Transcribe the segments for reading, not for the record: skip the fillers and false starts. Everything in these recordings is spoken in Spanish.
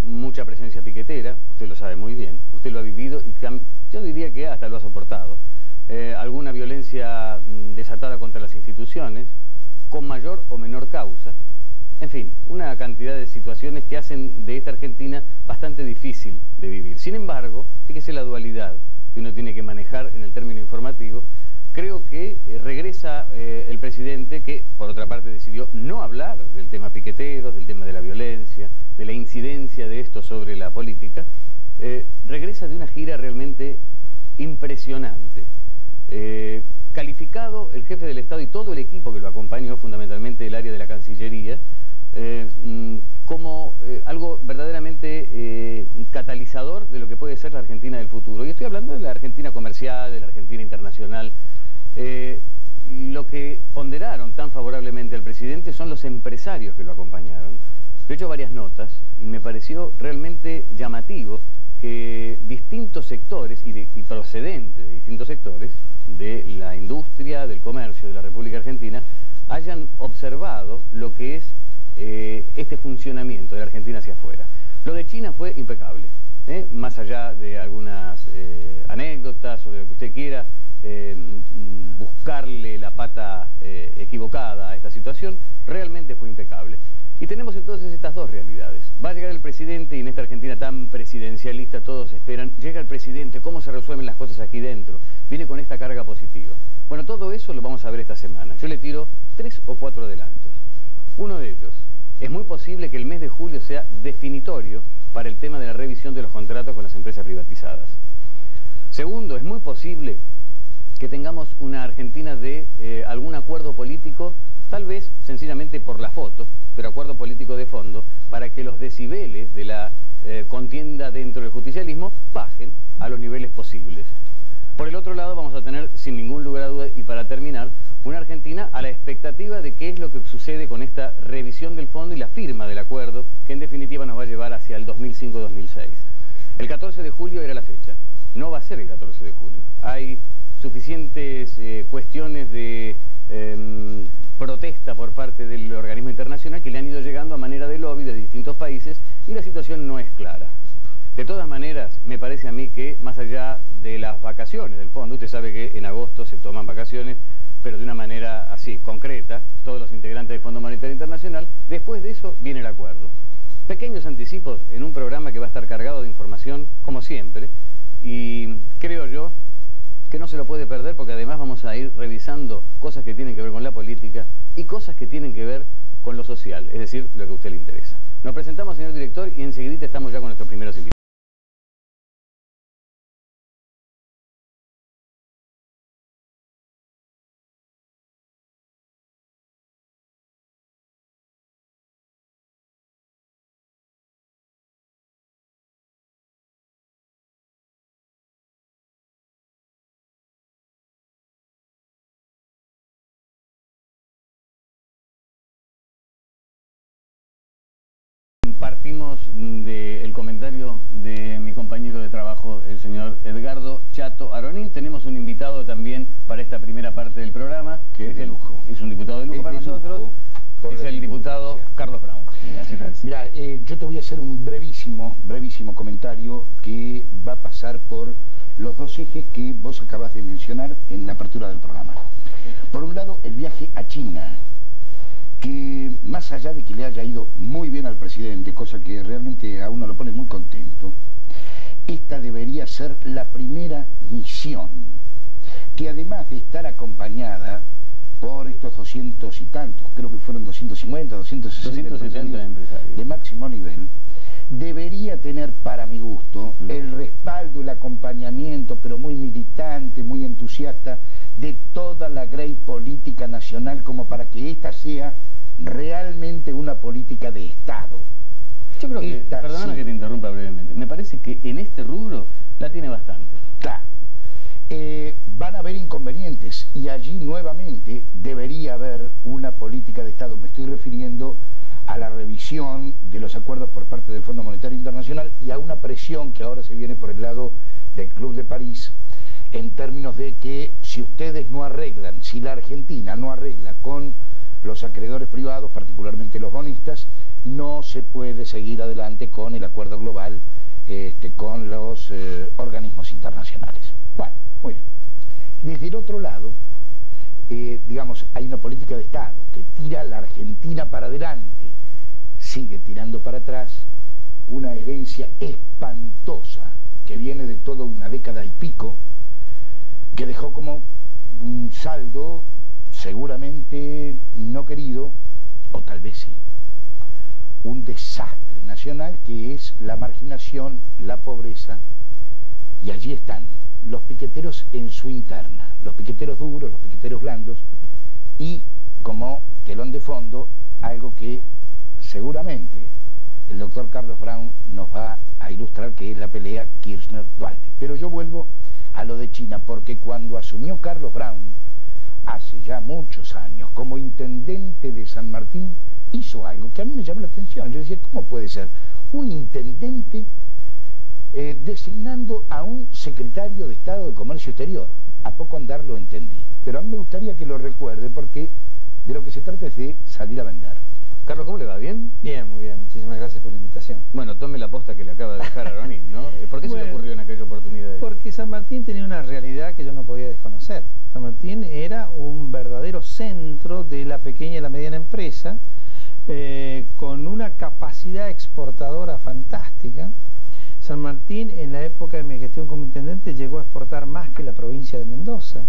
mucha presencia piquetera, usted lo sabe muy bien, usted lo ha vivido y yo diría que hasta lo ha soportado. Alguna violencia desatada contra las instituciones, con mayor o menor causa. En fin, una cantidad de situaciones que hacen de esta Argentina bastante difícil de vivir. Sin embargo, fíjese la dualidad que uno tiene que manejar en el término informativo. Creo que regresa el presidente, que por otra parte decidió no hablar del tema piqueteros, del tema de la violencia, de la incidencia de esto sobre la política. Regresa de una gira realmente impresionante. Calificado el jefe del Estado y todo el equipo que lo acompañó, fundamentalmente el área de la Cancillería, como algo verdaderamente catalizador de lo que puede ser la Argentina del futuro. Y estoy hablando de la Argentina comercial, de la Argentina internacional. Lo que ponderaron tan favorablemente al presidente son los empresarios que lo acompañaron. Yo he hecho varias notas y me pareció realmente llamativo que distintos sectores y procedentes de distintos sectores de la industria, del comercio de la República Argentina hayan observado lo que es este funcionamiento de la Argentina hacia afuera. Lo de China fue impecable, más allá de algunas anécdotas o de lo que usted quiera buscarle la pata equivocada a esta situación, realmente fue impecable. Y tenemos entonces estas dos realidades. Va a llegar el presidente y en esta Argentina tan presidencialista todos esperan, llega el presidente, ¿cómo se resuelven las cosas aquí dentro? Viene con esta carga positiva. Bueno, todo eso lo vamos a ver esta semana. Yo le tiro 3 o 4 adelantos. Uno de ellos, es muy posible que el mes de julio sea definitorio para el tema de la revisión de los contratos con las empresas privatizadas. Segundo, es muy posible que tengamos una Argentina de algún acuerdo político, tal vez sencillamente por la foto, pero acuerdo político de fondo, para que los decibeles de la contienda dentro del justicialismo bajen a los niveles posibles. Por el otro lado vamos a tener, sin ningún lugar a duda, y para terminar, una Argentina a la expectativa de qué es lo que sucede con esta revisión del fondo y la firma del acuerdo, que en definitiva nos va a llevar hacia el 2005-2006. El 14 de julio era la fecha, no va a ser el 14 de julio. Hay suficientes cuestiones de protesta por parte del organismo internacional que le han ido llegando a manera de lobby de distintos países y la situación no es clara. De todas maneras, me parece a mí que más allá de las vacaciones del fondo, usted sabe que en agosto se toman vacaciones, pero de una manera así, concreta, todos los integrantes del Fondo Monetario Internacional, después de eso viene el acuerdo. Pequeños anticipos en un programa que va a estar cargado de información, como siempre, y creo yo que no se lo puede perder porque además vamos a ir revisando cosas que tienen que ver con la política y cosas que tienen que ver con lo social, es decir, lo que a usted le interesa. Nos presentamos, señor director, y enseguida estamos ya con nuestros primeros invitados. Partimos del comentario de mi compañero de trabajo, el señor Edgardo Chato Aronín. Tenemos un invitado también para esta primera parte del programa. Que es de lujo. Es un diputado de lujo para nosotros. Es el diputado Carlos Brown. Mira, yo te voy a hacer un brevísimo comentario que va a pasar por los dos ejes que vos acabas de mencionar en la apertura del programa. Por un lado, el viaje a China, que más allá de que le haya ido muy bien al presidente, cosa que realmente a uno lo pone muy contento, esta debería ser la primera misión, que además de estar acompañada por estos 200 y tantos, creo que fueron 250, 260 empresarios de máximo nivel, debería tener, para mi gusto, el respaldo, el acompañamiento, pero muy militante, muy entusiasta, de toda la grey política nacional, como para que esta sea realmente una política de Estado. Yo creo que, perdóname que te interrumpa brevemente, me parece que en este rubro la tiene bastante. Claro. Van a haber inconvenientes y allí nuevamente debería haber una política de Estado. Me estoy refiriendo a la revisión de los acuerdos por parte del Fondo Monetario Internacional y a una presión que ahora se viene por el lado del Club de París, en términos de que si ustedes no arreglan, si la Argentina no arregla con los acreedores privados, particularmente los bonistas, no se puede seguir adelante con el acuerdo global con los organismos internacionales. Bueno, muy bien. Desde el otro lado, digamos, hay una política de Estado que tira a la Argentina para adelante, sigue tirando para atrás, una herencia espantosa que viene de toda una década y pico, que dejó como un saldo seguramente no querido, o tal vez sí, un desastre nacional que es la marginación, la pobreza, y allí están los piqueteros en su interna, los piqueteros duros, los piqueteros blandos, y como telón de fondo, algo que seguramente el doctor Carlos Brown nos va a ilustrar, que es la pelea Kirchner-Duhalde. Pero yo vuelvo a lo de China, porque cuando asumió Carlos Brown, hace ya muchos años, como intendente de San Martín, hizo algo que a mí me llamó la atención. Yo decía, ¿cómo puede ser un intendente designando a un secretario de Estado de Comercio Exterior? A poco andar lo entendí. Pero a mí me gustaría que lo recuerde, porque de lo que se trata es de salir a vender. Carlos, ¿cómo le va? ¿Bien? Bien, muy bien. Muchísimas gracias por la invitación. Bueno, tome la posta que le acaba de dejar a Aronín, ¿no? ¿Por qué se le ocurrió en aquella oportunidad? Porque San Martín tenía una realidad que yo no podía desconocer. San Martín era un verdadero centro de la pequeña y la mediana empresa, con una capacidad exportadora fantástica. San Martín, en la época de mi gestión como intendente, llegó a exportar más que la provincia de Mendoza.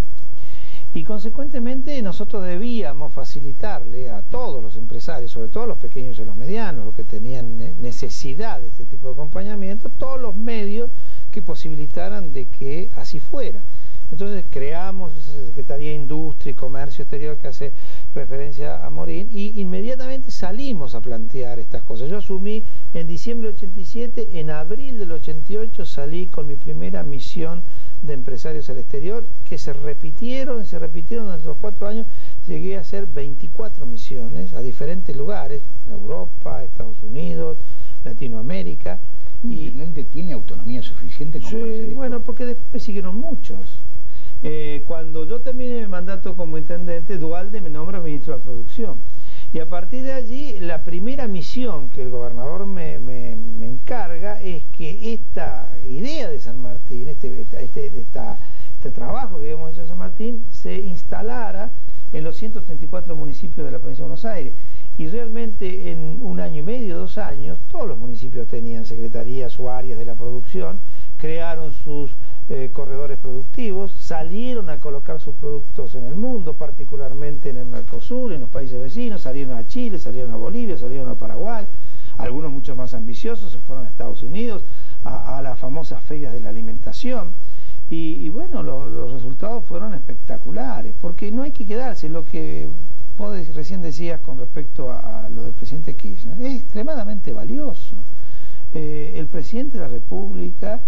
Y consecuentemente nosotros debíamos facilitarle a todos los empresarios, sobre todo a los pequeños y los medianos, los que tenían necesidad de este tipo de acompañamiento, todos los medios que posibilitaran de que así fuera. Entonces creamos esa Secretaría de Industria y Comercio Exterior que hace referencia a Morín, y inmediatamente salimos a plantear estas cosas. Yo asumí en diciembre del 87, en abril del 88 salí con mi primera misión de empresarios al exterior, que se repitieron durante los 4 años. Llegué a hacer 24 misiones a diferentes lugares, Europa, Estados Unidos, Latinoamérica. ¿Un intendente tiene autonomía suficiente como para hacer esto? Bueno, porque después me siguieron muchos. Cuando yo terminé mi mandato como intendente, Duhalde me nombra ministro de la Producción. Y a partir de allí, la primera misión que el gobernador me encarga es que esta idea de San Martín, este trabajo que hemos hecho en San Martín, se instalara en los 134 municipios de la provincia de Buenos Aires. Y realmente en 1 año y medio, 2 años, todos los municipios tenían secretarías o áreas de la producción, crearon sus corredores productivos, salieron a colocar sus productos en el mundo, particularmente en el Mercosur, en los países vecinos, salieron a Chile, salieron a Bolivia, salieron a Paraguay, algunos mucho más ambiciosos se fueron a Estados Unidos, a las famosas ferias de la alimentación, y bueno, los resultados fueron espectaculares, porque no hay que quedarse, lo que vos recién decías con respecto a lo del presidente Kirchner, es extremadamente valioso. El presidente de la República,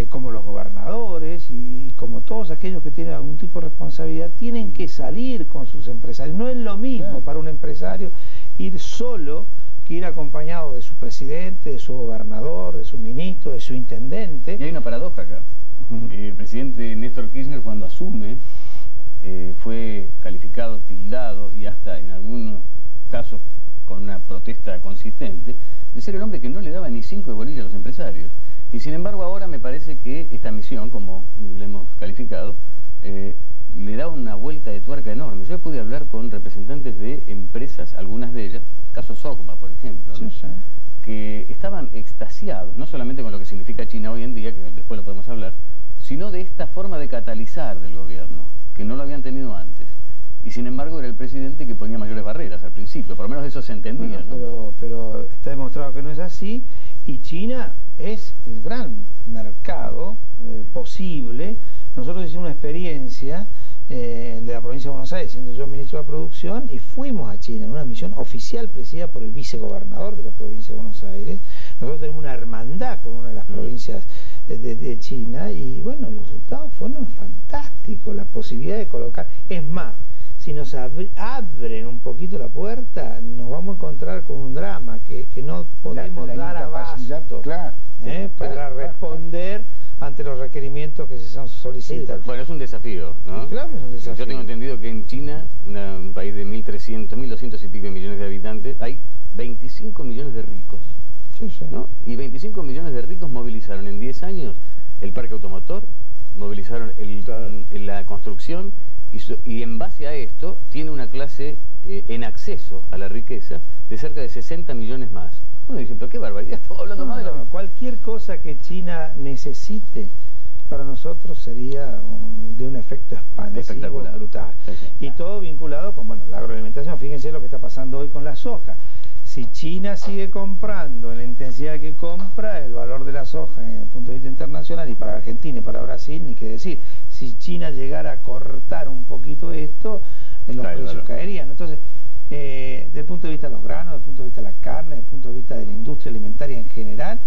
como los gobernadores y como todos aquellos que tienen algún tipo de responsabilidad, tienen que salir con sus empresarios. No es lo mismo para un empresario ir solo que ir acompañado de su presidente, de su gobernador, de su ministro, de su intendente. Y hay una paradoja acá. El presidente Néstor Kirchner, cuando asume, fue calificado, tildado y hasta en algunos casos con una protesta consistente de ser el hombre que no le daba ni 5 de bolilla a los empresarios. Y sin embargo ahora me parece que esta misión, como le hemos calificado, le da una vuelta de tuerca enorme. Yo he podido hablar con representantes de empresas, algunas de ellas, caso Sogma por ejemplo, ¿no? Sí. Que estaban extasiados, no solamente con lo que significa China hoy en día, que después lo podemos hablar, sino de esta forma de catalizar del gobierno, que no lo habían tenido antes. Y sin embargo era el presidente que ponía mayores barreras al principio, por lo menos eso se entendía, bueno, ¿no? Pero está demostrado que no es así, y China es el gran mercado posible. Nosotros hicimos una experiencia de la provincia de Buenos Aires, siendo yo ministro de la Producción, y fuimos a China en una misión oficial presidida por el vicegobernador de la provincia de Buenos Aires. Nosotros tenemos una hermandad con una de las provincias de China, y bueno, los resultados fueron fantásticos, la posibilidad de colocar, es más, si nos abren un poquito la puerta, nos vamos a encontrar con un drama que no podemos dar abasto, para responder ante los requerimientos que se solicitan. Bueno, es un desafío, ¿no? Claro, es un desafío. Yo tengo entendido que en China, un país de 1.300, 1.200 y pico de millones de habitantes, hay 25 25 millones de ricos. Sí, sí. ¿No? Y 25 millones de ricos movilizaron en 10 años el parque automotor, movilizaron la construcción y en base a esto tiene una clase en acceso a la riqueza de cerca de 60 millones más. Uno dice, pero qué barbaridad, estamos hablando más de la... Cualquier cosa que China necesite para nosotros sería de un efecto expansivo brutal. Sí, sí, y claro. Todo vinculado con la agroalimentación. Fíjense lo que está pasando hoy con la soja. Si China sigue comprando en la intensidad que compra, el valor de la soja desde el punto de vista internacional, y para Argentina y para Brasil, ni qué decir. Si China llegara a cortar un poquito esto, los precios caerían. Entonces, desde el punto de vista de los granos, desde el punto de vista de la carne, desde el punto de vista de la industria alimentaria en general,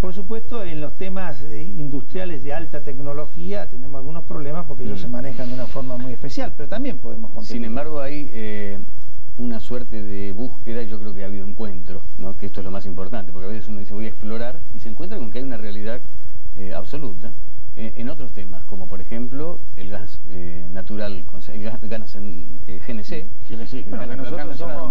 por supuesto, en los temas industriales de alta tecnología tenemos algunos problemas porque ellos se manejan de una forma muy especial, pero también podemos competir. Sin embargo, hay una suerte de búsqueda, yo creo que ha habido encuentro, ¿no? Que esto es lo más importante, porque a veces uno dice voy a explorar y se encuentra con que hay una realidad absoluta en otros temas, como por ejemplo el gas natural, el gas GNC.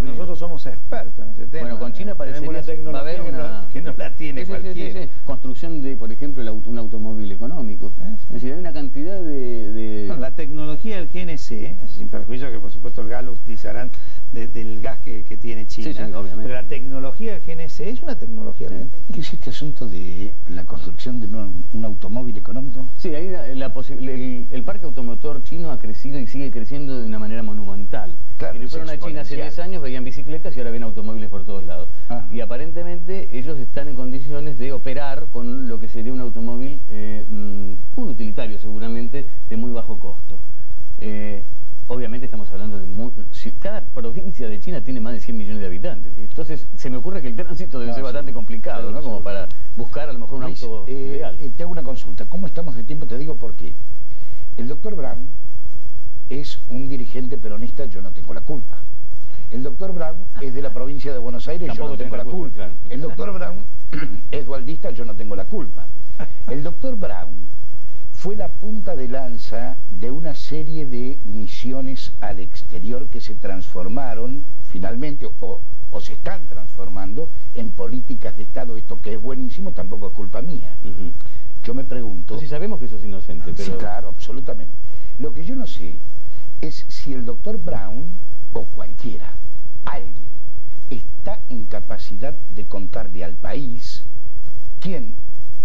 Nosotros somos expertos en ese tema. Bueno, con China parecería una tecnología que no la tiene cualquiera. Sí. Construcción de, por ejemplo, un automóvil económico. Es decir, hay una cantidad de... No, la tecnología del GNC, sin perjuicio que por supuesto el gas lo utilizarán del gas que tiene China, sí, obviamente. Pero la tecnología del GNC es una tecnología argentina. ¿Qué es este asunto de la construcción de un automóvil económico? Sí, ahí el parque automotor chino ha crecido y sigue creciendo de una manera monumental. Claro, Quienes fueron a China hace 10 años veían bicicletas y ahora ven automóviles por todos lados. Y aparentemente ellos están en condiciones de operar con lo que sería un automóvil, un utilitario seguramente, de muy bajo costo. Obviamente estamos hablando de... cada provincia de China tiene más de 100 millones de habitantes. Entonces se me ocurre que el tránsito debe ser bastante complicado, ¿no? Como para buscar a lo mejor un auto ideal. Te hago una consulta. ¿Cómo estamos de tiempo? Te digo por qué. El doctor Brown es un dirigente peronista, yo no tengo la culpa. El doctor Brown es de la provincia de Buenos Aires, yo no tengo la culpa. Claro. El doctor Brown es dualdista, yo no tengo la culpa. El doctor Brown fue la punta de lanza de una serie de misiones al exterior que se transformaron finalmente, o se están transformando en políticas de Estado. Esto que es buenísimo tampoco es culpa mía. Yo me pregunto... Si sabemos que sos inocente, pero... Sí, claro, absolutamente. Lo que yo no sé es si el doctor Brown, o cualquiera, alguien, está en capacidad de contarle al país quién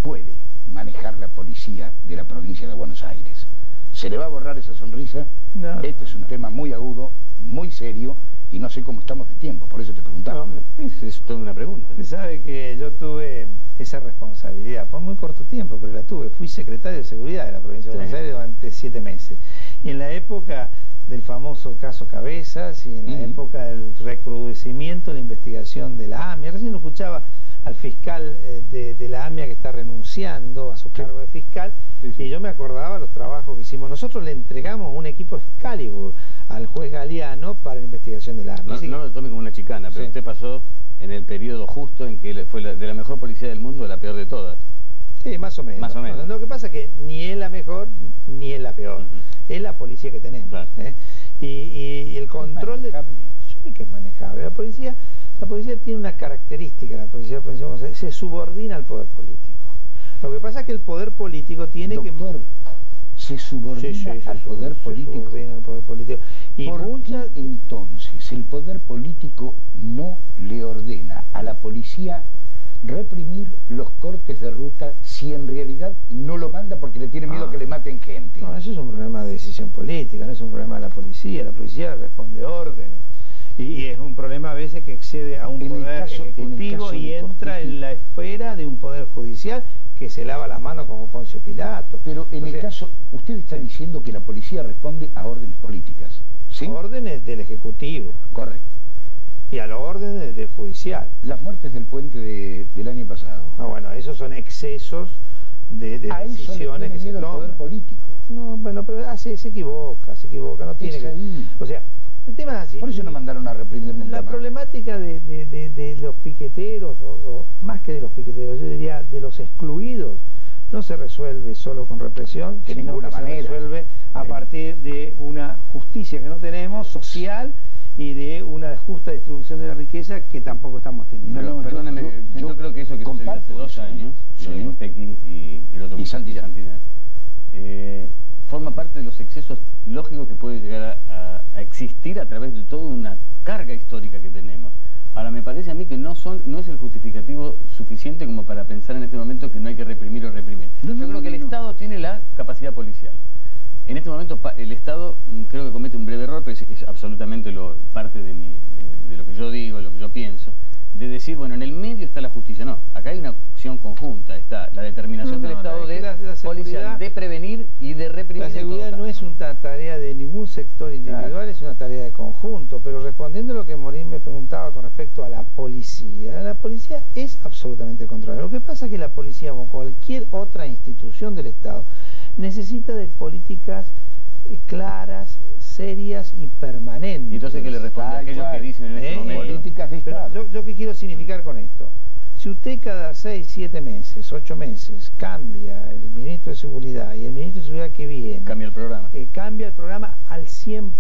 puede manejar la policía de la provincia de Buenos Aires. ¿Se le va a borrar esa sonrisa? No, este es un tema muy agudo, muy serio, y no sé cómo estamos de tiempo, por eso te preguntaba. No, es toda una pregunta. Usted sabe que yo tuve esa responsabilidad por muy corto tiempo, pero la tuve. Fui secretario de Seguridad de la provincia de Buenos Aires durante 7 meses. Y en la época del famoso caso Cabezas y en la época del recrudecimiento de la investigación de la AMIA. Recién lo escuchaba al fiscal de la AMIA que está renunciando a su cargo de fiscal, y yo me acordaba los trabajos que hicimos. Nosotros le entregamos un equipo Excalibur al juez Galeano para la investigación de la AMIA. No lo tome como una chicana, pero usted pasó en el periodo justo en que fue de la mejor policía del mundo a la peor de todas. Sí, más o menos. Más o menos. Lo que pasa es que ni es la mejor ni es la peor. Es la policía que tenemos. Claro. Y el control de... Sí, que es manejable. La policía tiene una característica, la policía se subordina al poder político. Lo que pasa es que el poder político tiene ¿se subordina al poder político? Se subordina al poder político. Y ¿Por qué entonces el poder político no le ordena a la policía reprimir los cortes de ruta si en realidad no lo manda porque le tiene miedo que le maten gente? No, eso es un problema de decisión política, no es un problema de la policía responde órdenes. Y es un problema a veces que excede a un poder ejecutivo y entra en la esfera de un poder judicial que se lava la mano como Poncio Pilato. Pero en el caso, usted está diciendo que la policía responde a órdenes políticas, ¿sí? Órdenes del ejecutivo. Correcto. Y a los órdenes del judicial. Las muertes del puente del año pasado. No, bueno, esos son excesos de decisiones que se toman. El poder político. No, bueno, pero se equivoca, no tiene que... O sea, el tema es así. Por eso no mandaron a reprimir nunca La más. Problemática de los piqueteros, o más que de los piqueteros, yo diría de los excluidos, no se resuelve solo con represión, sino que se resuelve a partir de una justicia que no tenemos, social, y de una justa distribución de la riqueza que tampoco estamos teniendo. Pero, perdóneme, yo creo que eso que sucedió hace 2 años, lo de Costequi y el otro Santillán, forma parte de los excesos lógicos que puede llegar a existir a través de toda una carga histórica que tenemos. Ahora, me parece a mí que no es el justificativo suficiente como para pensar en este momento que no hay que reprimir o reprimir. Yo creo que el Estado tiene la capacidad policial. En este momento el Estado creo que comete un breve error, pero es absolutamente parte de lo que yo digo, lo que yo pienso, de decir, bueno, en el medio está la justicia. No, acá hay una acción conjunta, está la determinación del Estado policial de prevenir y de reprimir. La seguridad no es una tarea de ningún sector individual, es una tarea de conjunto. Pero respondiendo a lo que Morín me preguntaba con respecto a la policía es absolutamente contrario. Lo que pasa es que la policía, como cualquier otra institución del Estado, necesita de políticas claras, serias y permanentes. ¿Y entonces qué le responde a aquellos que dicen en este momento? Políticas de Estado. Pero yo qué quiero significar con esto. Si usted cada 6, 7 meses, 8 meses cambia el ministro de Seguridad y el ministro de Seguridad que viene, cambia el programa al 100%,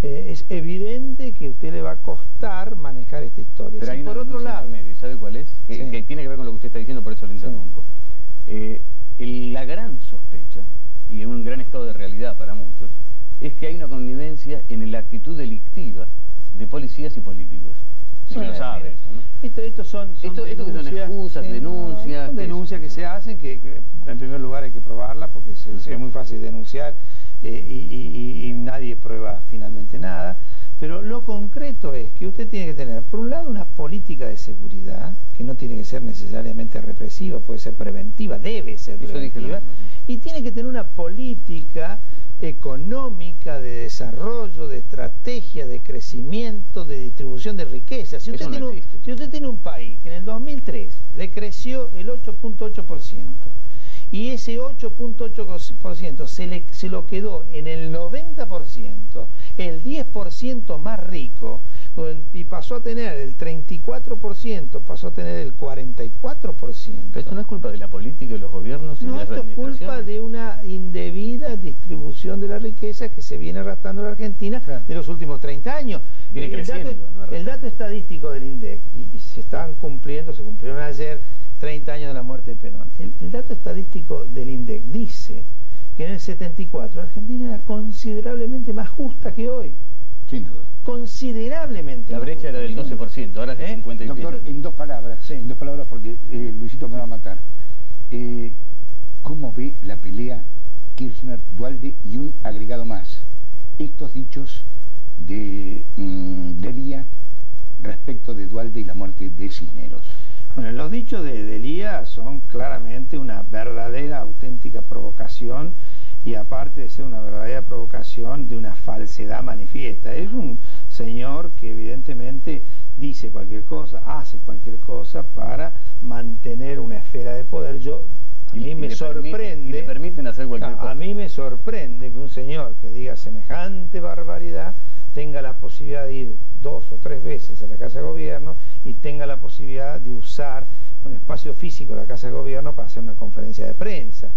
es evidente que a usted le va a costar manejar esta historia. Pero hay por otro lado, medio, ¿sabe cuál es? Que tiene que ver con lo que usted está diciendo, por eso lo interrumpo. La gran sospecha, y un gran estado de realidad para muchos, es que hay una connivencia en la actitud delictiva de policías y políticos. Sí, lo sabe eso, ¿no? Estos son excusas, denuncias. Son denuncias que se hacen, que en primer lugar hay que probarlas, porque es muy fácil denunciar y nadie prueba finalmente nada. Pero lo concreto es que usted tiene que tener, por un lado, una política de seguridad, que no tiene que ser necesariamente represiva, puede ser preventiva, debe ser preventiva, y tiene que tener una política económica, de desarrollo, de estrategia, de crecimiento, de distribución de riqueza. Si usted tiene un país que en el 2003 le creció el 8.8%, y ese 8.8% se lo quedó en el 90%, el 10% más rico, y pasó a tener el 34%, pasó a tener el 44%. Pero esto no es culpa de la política y de los gobiernos y de las administraciones. Esto es culpa de una indebida distribución de la riqueza que se viene arrastrando en la Argentina de los últimos 30 años. El dato estadístico del INDEC, y se cumplieron ayer 30 años de la muerte de Perón. El dato estadístico del INDEC dice que en el 74 Argentina era considerablemente más justa que hoy. Sin duda. Considerablemente. La brecha era del 12%, ahora es de 50 y pico. Doctor, en dos palabras, porque Luisito me va a matar. ¿Cómo ve la pelea Kirchner-Duhalde y un agregado más? Estos dichos de Elía respecto de Duhalde y la muerte de Cisneros. Bueno, los dichos de Elía son claramente una verdadera, auténtica provocación, y aparte de ser una verdadera provocación, de una falsedad manifiesta. Es un señor que evidentemente dice cualquier cosa, hace cualquier cosa para mantener una esfera de poder. A mí me sorprende. Y le permiten hacer cualquier cosa. A mí me sorprende que un señor que diga semejante barbaridad tenga la posibilidad de ir 2 o 3 veces a la Casa de Gobierno y tenga la posibilidad de usar un espacio físico de la Casa de Gobierno para hacer una conferencia de prensa.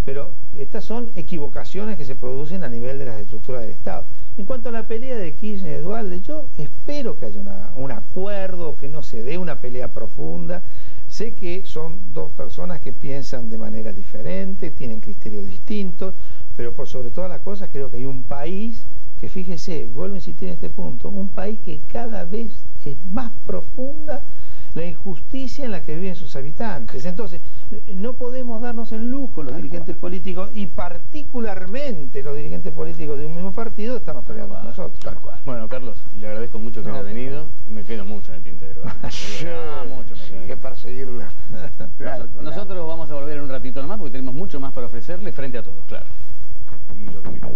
Pero estas son equivocaciones que se producen a nivel de las estructuras del Estado. En cuanto a la pelea de Kirchner y Duhalde, yo espero que haya un acuerdo, que no se dé una pelea profunda. Sé que son dos personas que piensan de manera diferente, tienen criterios distintos, pero por sobre todas las cosas creo que hay un país que, fíjese, vuelvo a insistir en este punto, un país que cada vez es más profunda la injusticia en la que viven sus habitantes. Entonces, no podemos darnos el lujo, los dirigentes políticos, y particularmente los dirigentes políticos de un mismo partido, de estarnos peleando con nosotros. Tal cual. Bueno, Carlos, le agradezco mucho que haya venido. Me quedo mucho en el tintero. Mucho me quedo. Que perseguirla. Nosotros vamos a volver en un ratito nomás porque tenemos mucho más para ofrecerle frente a todos, claro. Y lo que me queda.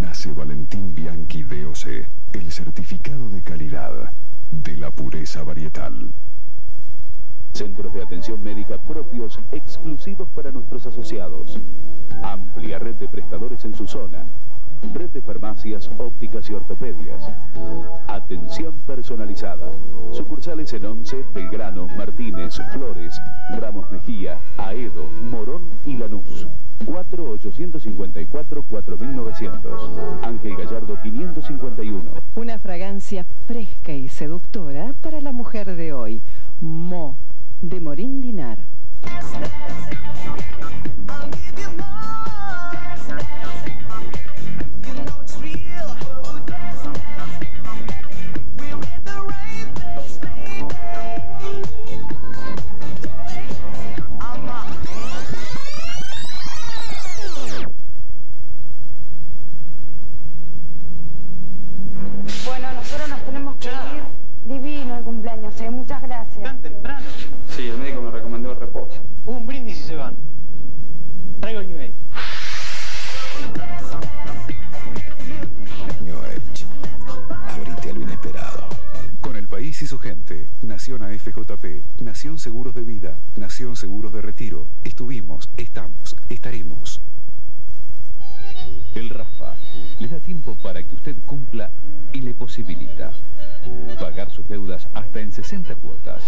Nace Valentín Bianchi DOC, el certificado de calidad de la pureza varietal. Centros de atención médica propios, exclusivos para nuestros asociados. Amplia red de prestadores en su zona. Red de farmacias, ópticas y ortopedias. Atención personalizada. Sucursales en Once, Belgrano, Martínez, Flores, Ramos Mejía, Aedo, Morón y Lanús. 4854-4900. Ángel Gallardo 551. Una fragancia fresca y seductora para la mujer de hoy. Mo, de Morín Dinar. Bueno, nosotros nos tenemos que ir. Divino el cumpleaños, muchas gracias. ¿Tan temprano? Sí, el médico me recomendó el reposo. Un brindis y se van. Traigo el New Age. New Age. Abrite a lo inesperado. Con el país y su gente, Nación AFJP, Nación Seguros de Vida, Nación Seguros de Retiro, estuvimos, estamos, estaremos. El RAFA le da tiempo para que usted cumpla y le posibilita pagar sus deudas hasta en 60 cuotas,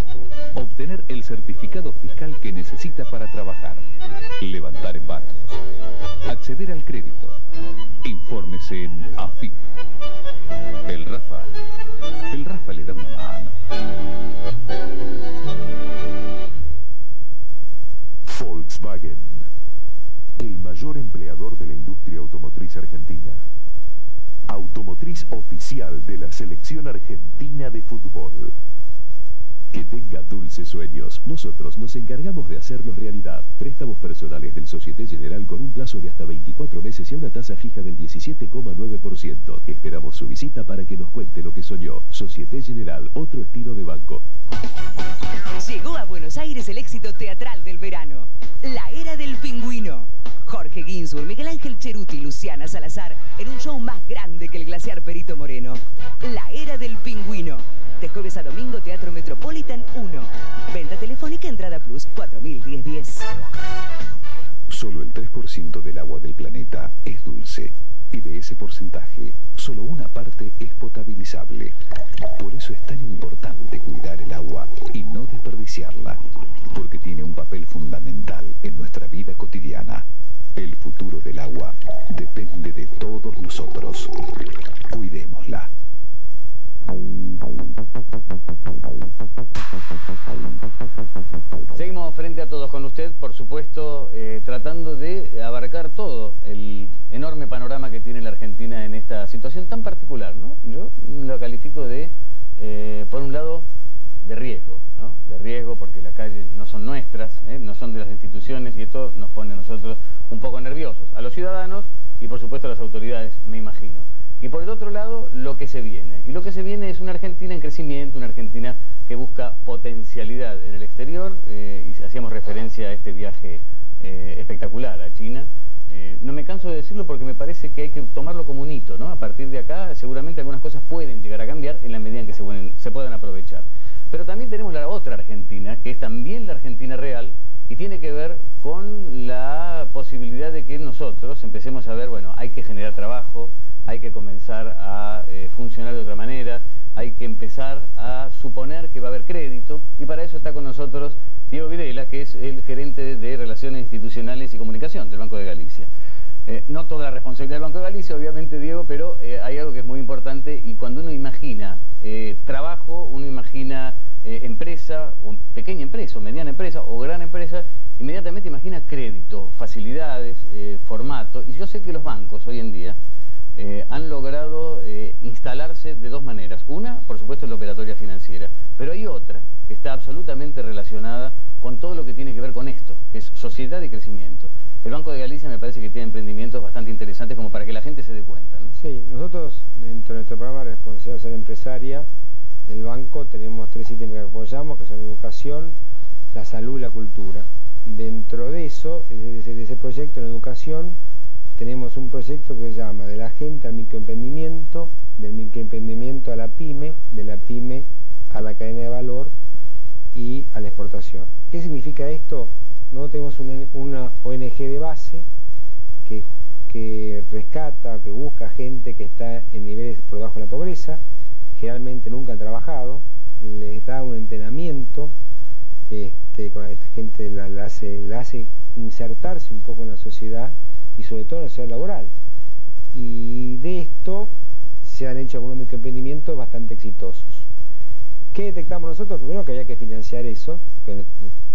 obtener el certificado fiscal que necesita para trabajar, levantar embargos, acceder al crédito. Infórmese en AFIP. El RAFA le da una mano. Volkswagen, el mayor empleador de la industria automotriz argentina. Automotriz oficial de la Selección Argentina de Fútbol. Que tenga dulces sueños. Nosotros nos encargamos de hacerlos realidad. Préstamos personales del Société General con un plazo de hasta 24 meses y a una tasa fija del 17,9%. Esperamos su visita para que nos cuente lo que soñó. Société General, otro estilo de banco. Llegó a Buenos Aires el éxito teatral del verano. La Era del Pingüino. Jorge Ginsburg, Miguel Ángel Cheruti y Luciana Salazar en un show más grande que el glaciar Perito Moreno. La Era del Pingüino. De jueves a domingo, Teatro Metropolitan 1. Venta telefónica, entrada plus 401010. Solo el 3% del agua del planeta es dulce. Y de ese porcentaje, solo una parte es potabilizable. Por eso es tan importante cuidar el agua y no desperdiciarla. Porque tiene un papel fundamental en nuestra vida cotidiana. El futuro del agua depende de todos nosotros. Cuidémosla. Seguimos frente a todos con usted, por supuesto, tratando de abarcar todo el enorme panorama que tiene la Argentina en esta situación tan particular, ¿no? Yo lo califico de, por un lado, de riesgo, ¿no? De riesgo porque las calles no son nuestras, no son de las instituciones y esto nos pone a nosotros un poco nerviosos, a los ciudadanos y por supuesto a las autoridades, me imagino. Y por el otro lado, lo que se viene. Y lo que se viene es una Argentina en crecimiento, una Argentina que busca potencialidad en el exterior. Y hacíamos referencia a este viaje espectacular a China. No me canso de decirlo porque me parece que hay que tomarlo como un hito, ¿no? A partir de acá, seguramente algunas cosas pueden llegar a cambiar en la medida en que se puedan aprovechar. Pero también tenemos la otra Argentina, que es también la Argentina real, y tiene que ver con la posibilidad de que nosotros empecemos a ver, bueno, hay que generar trabajo, hay que comenzar a funcionar de otra manera, hay que empezar a suponer que va a haber crédito, y para eso está con nosotros Diego Videla, que es el gerente de Relaciones Institucionales y Comunicación del Banco de Galicia. No toda la responsabilidad del Banco de Galicia, obviamente, Diego, pero hay algo que es muy importante, y cuando uno imagina trabajo, uno imagina empresa, o pequeña empresa, o mediana empresa, o gran empresa, inmediatamente imagina crédito, facilidades, formato, y yo sé que los bancos hoy en día han logrado instalarse de dos maneras. Una, por supuesto, es la operatoria financiera, pero hay otra que está absolutamente relacionada con todo lo que tiene que ver con esto, que es sociedad y crecimiento. El Banco de Galicia me parece que tiene emprendimientos bastante interesantes como para que la gente se dé cuenta, ¿no? Sí, nosotros dentro de nuestro programa de Responsabilidad Social Empresaria del banco tenemos 3 ítems que apoyamos, que son la educación, la salud y la cultura. Dentro de eso, de ese proyecto en educación, tenemos un proyecto que se llama de la gente al microemprendimiento, del microemprendimiento a la pyme, de la pyme a la cadena de valor y a la exportación. ¿Qué significa esto? Nosotros tenemos una ONG de base que que rescata o que busca gente que está en niveles por debajo de la pobreza, generalmente nunca han trabajado, les da un entrenamiento, con esta gente la hace insertarse un poco en la sociedad y sobre todo en la sociedad laboral. Y de esto se han hecho algunos microemprendimientos bastante exitosos. ¿Qué detectamos nosotros? Primero que había que financiar eso, que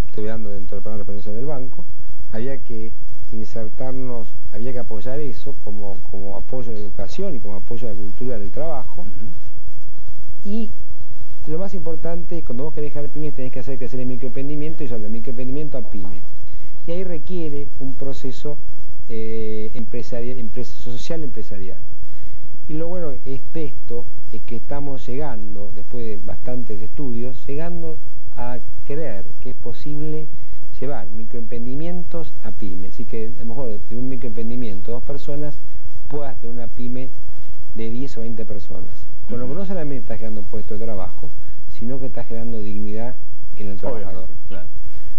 estoy dando dentro del programa de representación del banco, había que insertarnos, había que apoyar eso como apoyo a la educación y como apoyo a la cultura del trabajo. Y lo más importante, cuando vos querés dejar pymes, tenés que hacer crecer el microemprendimiento y del microemprendimiento a pyme. Y ahí requiere un proceso social empresarial. Y lo bueno es esto, es que estamos llegando, después de bastantes estudios, llegando a creer que es posible llevar microemprendimientos a pyme. Así que a lo mejor de un microemprendimiento, 2 personas, puedas tener una pyme de 10 o 20 personas. Con lo que no solamente está generando puestos de trabajo, sino que está generando dignidad en el trabajador. Claro.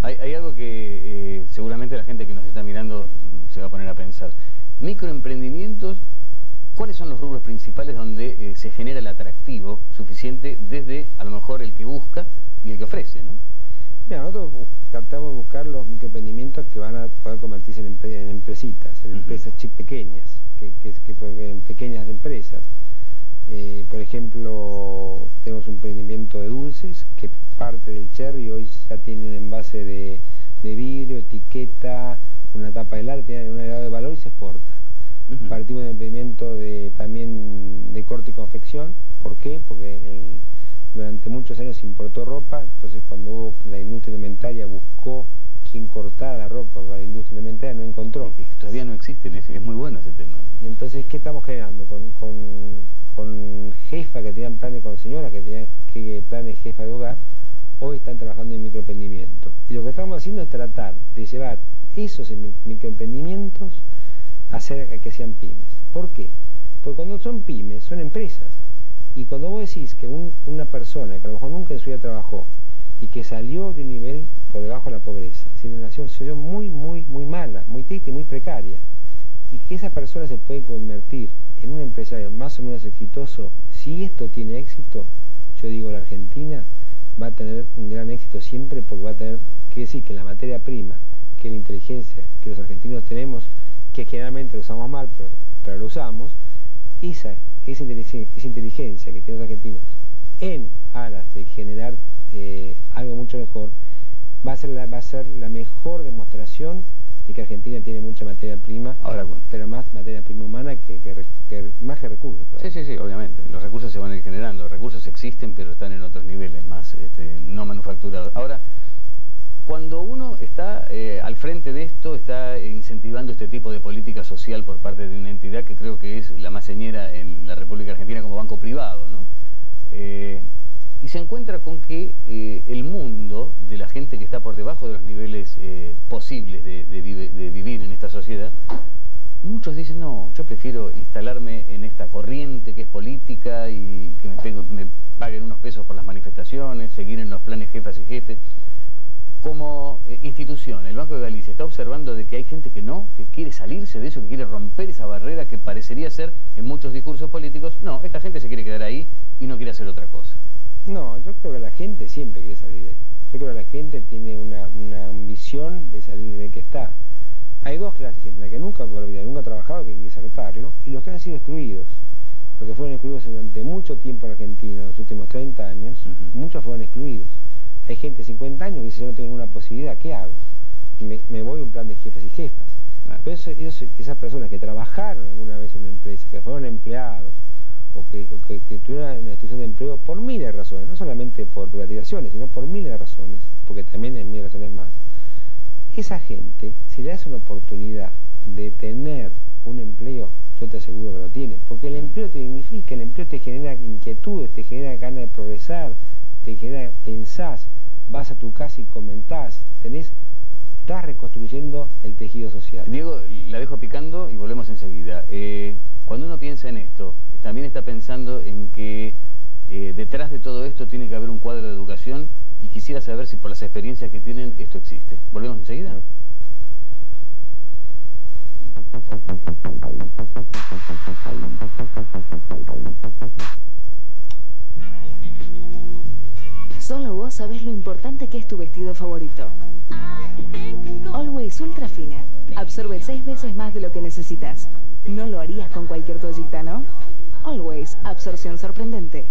Hay algo que seguramente la gente que nos está mirando se va a poner a pensar. Microemprendimientos, ¿cuáles son los rubros principales donde se genera el atractivo suficiente desde a lo mejor el que busca y el que ofrece, ¿no? Mira, nosotros tratamos de buscar los microemprendimientos que van a poder convertirse en empresitas, en empresas pequeñas, en pequeñas empresas. Por ejemplo, tenemos un emprendimiento de dulces que parte del cherry, hoy ya tiene un envase de vidrio, etiqueta, una tapa de helado, tiene un agregado de valor y se exporta. Partimos del emprendimiento también de corte y confección. ¿Por qué? Porque durante muchos años se importó ropa, entonces cuando la industria alimentaria buscó quién cortara la ropa para la industria alimentaria, no encontró. Todavía no existen, es muy bueno ese tema. Y entonces, ¿qué estamos generando? Con jefas que tenían planes, con señoras que tenían planes jefa de hogar, hoy están trabajando en microemprendimiento. Y lo que estamos haciendo es tratar de llevar esos microemprendimientos a hacer que sean pymes. ¿Por qué? Porque cuando son pymes, son empresas. Y cuando vos decís que una persona que a lo mejor nunca en su vida trabajó y que salió de un nivel por debajo de la pobreza, es decir, una situación muy mala, muy triste y muy precaria, y que esa persona se puede convertir en un empresario más o menos exitoso, si esto tiene éxito, yo digo la Argentina va a tener un gran éxito siempre, porque va a tener que decir que la materia prima, que la inteligencia que los argentinos tenemos, que generalmente lo usamos mal, pero lo usamos, esa inteligencia que tienen los argentinos en aras de generar algo mucho mejor, va a ser la mejor demostración de que Argentina tiene mucha materia prima, pero más materia prima humana más que recursos. Sí, obviamente. Los recursos se van a ir generando, los recursos existen, pero están en otros niveles más no manufacturados. Ahora, cuando uno está al frente de esto, está incentivando este tipo de política social por parte de una entidad que creo que es la más señera en la República Argentina como banco privado, ¿no? Y se encuentra con que el mundo de la gente que está por debajo de los niveles posibles de vivir en esta sociedad, muchos dicen, no, yo prefiero instalarme en esta corriente que es política y que me paguen unos pesos por las manifestaciones, seguir en los planes jefas y jefes. Como institución, el Banco de Galicia está observando de que hay gente que quiere salirse de eso, que quiere romper esa barrera que parecería ser en muchos discursos políticos. No, esta gente se quiere quedar ahí y no quiere hacer otra cosa. No, yo creo que la gente siempre quiere salir de ahí. Yo creo que la gente tiene una ambición de salir del nivel que está. Hay dos clases de gente, la que nunca ha trabajado, que hay que insertarlo, y los que han sido excluidos. Los que fueron excluidos durante mucho tiempo en Argentina, en los últimos 30 años, muchos fueron excluidos. Hay gente de 50 años que dice, yo no tengo ninguna posibilidad, ¿qué hago? Y me voy a un plan de jefas y jefas. Pero esas personas que trabajaron alguna vez en una empresa, que fueron empleados, o que tuvieron una institución de empleo por miles de razones, no solamente por privatizaciones, sino por miles de razones, porque también hay miles de razones más, esa gente, si le das una oportunidad de tener un empleo, yo te aseguro que lo tiene, porque el empleo te dignifica, el empleo te genera inquietud, te genera ganas de progresar, te genera, pensás, vas a tu casa y comentás, estás reconstruyendo el tejido social. Diego, la dejo picando y volvemos enseguida. Cuando uno piensa en esto, también está pensando en que detrás de todo esto tiene que haber un cuadro de educación, y quisiera saber si por las experiencias que tienen esto existe. ¿Volvemos enseguida? Solo vos sabés lo importante que es tu vestido favorito. Always Ultra Fina. Absorbe 6 veces más de lo que necesitas. No lo harías con cualquier toallita, ¿no? Always, absorción sorprendente.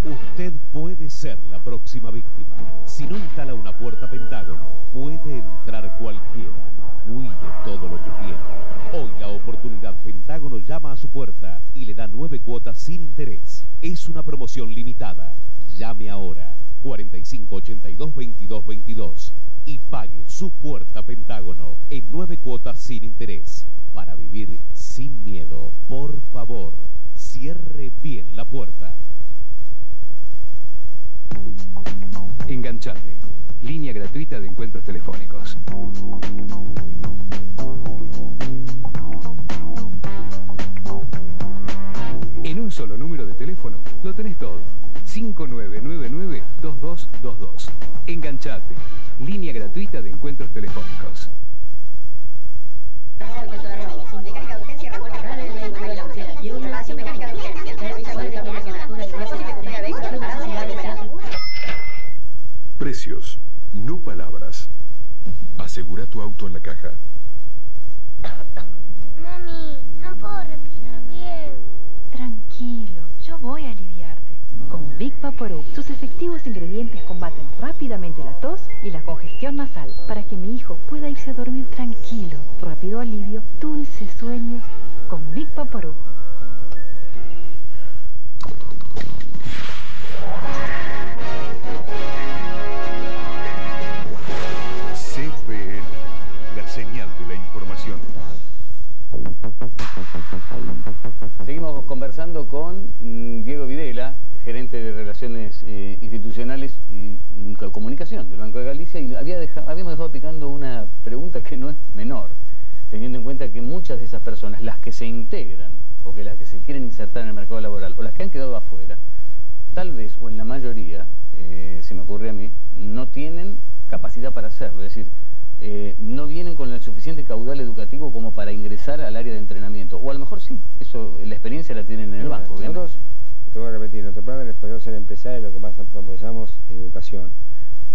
Usted puede ser la próxima víctima. Si no instala una puerta Pentágono, puede entrar cualquiera. Cuide todo lo que tiene. Hoy la oportunidad Pentágono llama a su puerta y le da 9 cuotas sin interés. Es una promoción limitada. Llame ahora, 4582-2222, y pague su puerta Pentágono en 9 cuotas sin interés. Para vivir sin miedo, por favor, cierre bien la puerta. Enganchate. Línea gratuita de encuentros telefónicos. En un solo número de teléfono lo tenés todo. 5999-2222. Enganchate. Línea gratuita de encuentros telefónicos. Precios, no palabras. Asegura tu auto en la caja. Mami, no puedo respirar bien. Tranquilo, yo voy a aliviarte. Con Big Vaporub, sus efectivos ingredientes combaten rápidamente la tos y la congestión nasal para que mi hijo pueda irse a dormir tranquilo. Rápido alivio, dulces sueños con Big Vaporub. CPN, la señal de la información. Seguimos conversando con Diego Videla, gerente de Relaciones Institucionales y Comunicación del Banco de Galicia, y habíamos dejado picando una pregunta que no es menor, teniendo en cuenta que muchas de esas personas, las que se integran o que las que se quieren insertar en el mercado laboral o las que han quedado afuera, tal vez o en la mayoría, se me ocurre a mí, no tienen capacidad para hacerlo, es decir, no vienen con el suficiente caudal educativo como para ingresar al área de entrenamiento, o a lo mejor sí, eso, la experiencia la tienen en el banco, obviamente. Nosotros, te voy a repetir, nuestro plan de responsabilidad ser empresario, lo que más apoyamos es educación,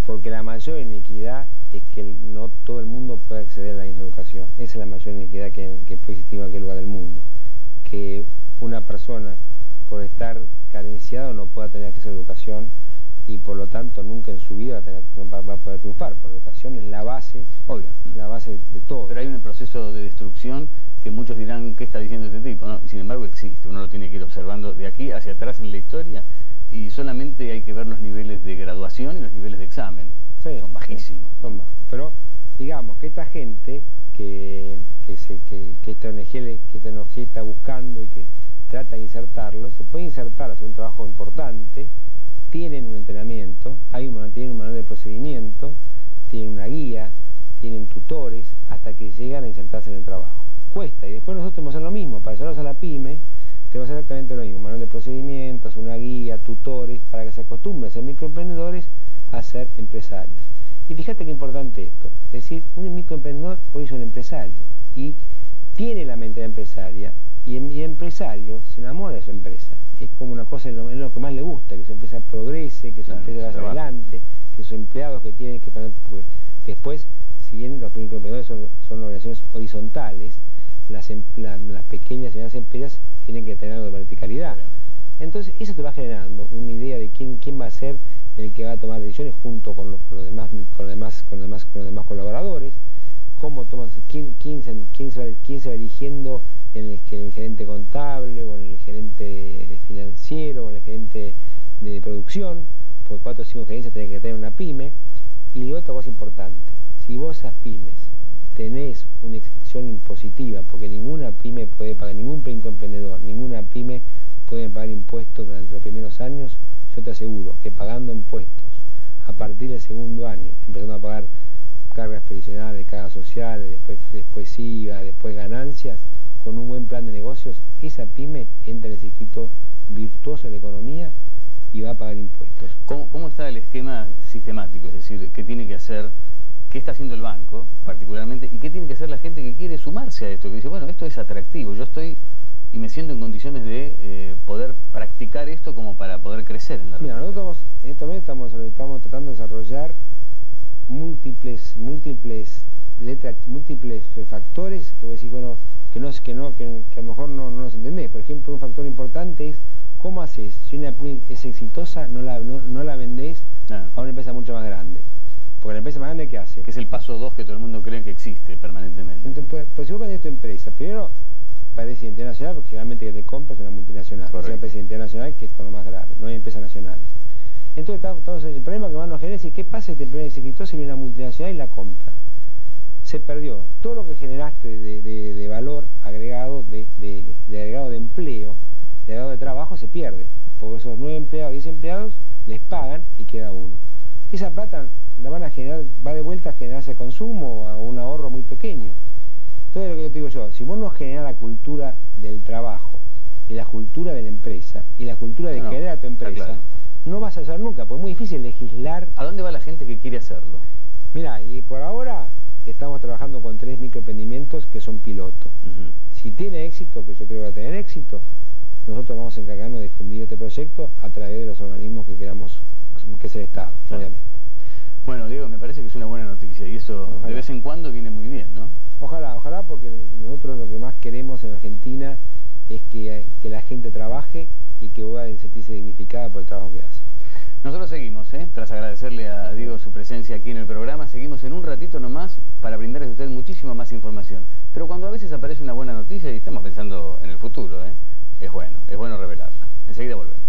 porque la mayor inequidad es que no todo el mundo puede acceder a la misma educación. Esa es la mayor inequidad que puede existir en cualquier lugar del mundo, que una persona por estar carenciado no pueda tener acceso a la educación y por lo tanto nunca en su vida va a poder triunfar, porque la educación es la base, obvio, la base de todo. Pero hay un proceso de destrucción que muchos dirán, ¿qué está diciendo este tipo? ¿No? Y sin embargo existe, uno lo tiene que ir observando de aquí hacia atrás en la historia y solamente hay que ver los niveles de graduación y los niveles de examen. Sí, son bajísimos. Sí, son bajos. Pero digamos que esta gente que esta ONG está buscando y que trata de insertarlo, se puede insertar, hacer un trabajo importante, tienen un entrenamiento, tienen un manual de procedimiento, tienen una guía, tienen tutores, hasta que llegan a insertarse en el trabajo. Cuesta, y después nosotros tenemos que hacer lo mismo, para llevarlos a la pyme, tenemos exactamente lo mismo, manual de procedimientos, una guía, tutores, para que se acostumbren a ser microemprendedores a ser empresarios. Y fíjate qué importante esto, es decir, un microemprendedor hoy es un empresario, y tiene la mente de empresaria, y el empresario se enamora de su empresa. Es como una cosa, es lo que más le gusta, que su empresa progrese, que su empresa vaya adelante, que sus empleados que tienen que... Pues, después, si bien los microemprendedores son organizaciones horizontales, las pequeñas y medianas empresas tienen que tener algo de verticalidad. Entonces, eso te va generando una idea de quién va a ser el que va a tomar decisiones junto con los demás colaboradores, cómo tomas, quién se va eligiendo en el gerente contable o en el gerente financiero o en el gerente de producción, porque 4 o 5 gerencias tienen que tener una pyme. Y otra cosa importante, si vos esas pymes tenés una excepción impositiva, porque ninguna pyme puede pagar, ningún microemprendedor, ninguna pyme puede pagar impuestos durante los primeros años, yo te aseguro que pagando impuestos a partir del segundo año, empezando a pagar cargas previsionales, cargas sociales, después IVA, después ganancias, con un buen plan de negocios, esa pyme entra en el circuito virtuoso de la economía y va a pagar impuestos. ¿Cómo está el esquema sistemático? Es decir, ¿qué tiene que hacer qué está haciendo el banco, particularmente, y qué tiene que hacer la gente que quiere sumarse a esto, que dice, bueno, esto es atractivo, yo estoy y me siento en condiciones de poder practicar esto como para poder crecer en la red. Mira, nosotros en este momento estamos tratando de desarrollar múltiples factores que voy a decir, bueno, que a lo mejor no los entendés. Por ejemplo, un factor importante es cómo haces, si una app es exitosa, no la vendés a una empresa mucho más grande. Porque la empresa más grande, ¿qué hace? Que es el paso 2 que todo el mundo cree que existe permanentemente. Entonces, pero si vos vendés tu empresa, primero padece identidad nacional, porque generalmente que te compras es una multinacional. Es una empresa internacional, que esto es lo más grave, no hay empresas nacionales. Entonces el problema que más nos genera es ¿qué pasa si te empresa es exitosa y viene una multinacional y la compra? Se perdió. Todo lo que generaste de valor agregado, de agregado de empleo, de agregado de trabajo, se pierde. Porque esos 9 empleados, 10 empleados, les pagan y queda uno. Esa plata la van a generar, va de vuelta a generarse consumo o a un ahorro muy pequeño. Entonces lo que yo te digo yo, si vos no generás la cultura del trabajo y la cultura de la empresa y la cultura de querer a tu empresa, no vas a hacer nunca, porque es muy difícil legislar. ¿A dónde va la gente que quiere hacerlo? Mira, y por ahora estamos trabajando con 3 microemprendimientos que son pilotos. Si tiene éxito, que yo creo que va a tener éxito, nosotros vamos a encargarnos de difundir este proyecto a través de los organismos que queramos, que es el Estado, obviamente. Bueno, Diego, me parece que es una buena noticia y eso de vez en cuando viene muy bien, ¿no? Ojalá, porque nosotros lo que más queremos en Argentina es que la gente trabaje y que pueda sentirse dignificada por el trabajo que hace. Nosotros seguimos, tras agradecerle a Diego su presencia aquí en el programa, seguimos en un ratito nomás para brindarles a usted muchísima más información. Pero cuando a veces aparece una buena noticia y estamos pensando en el futuro, es bueno revelarla. Enseguida volvemos.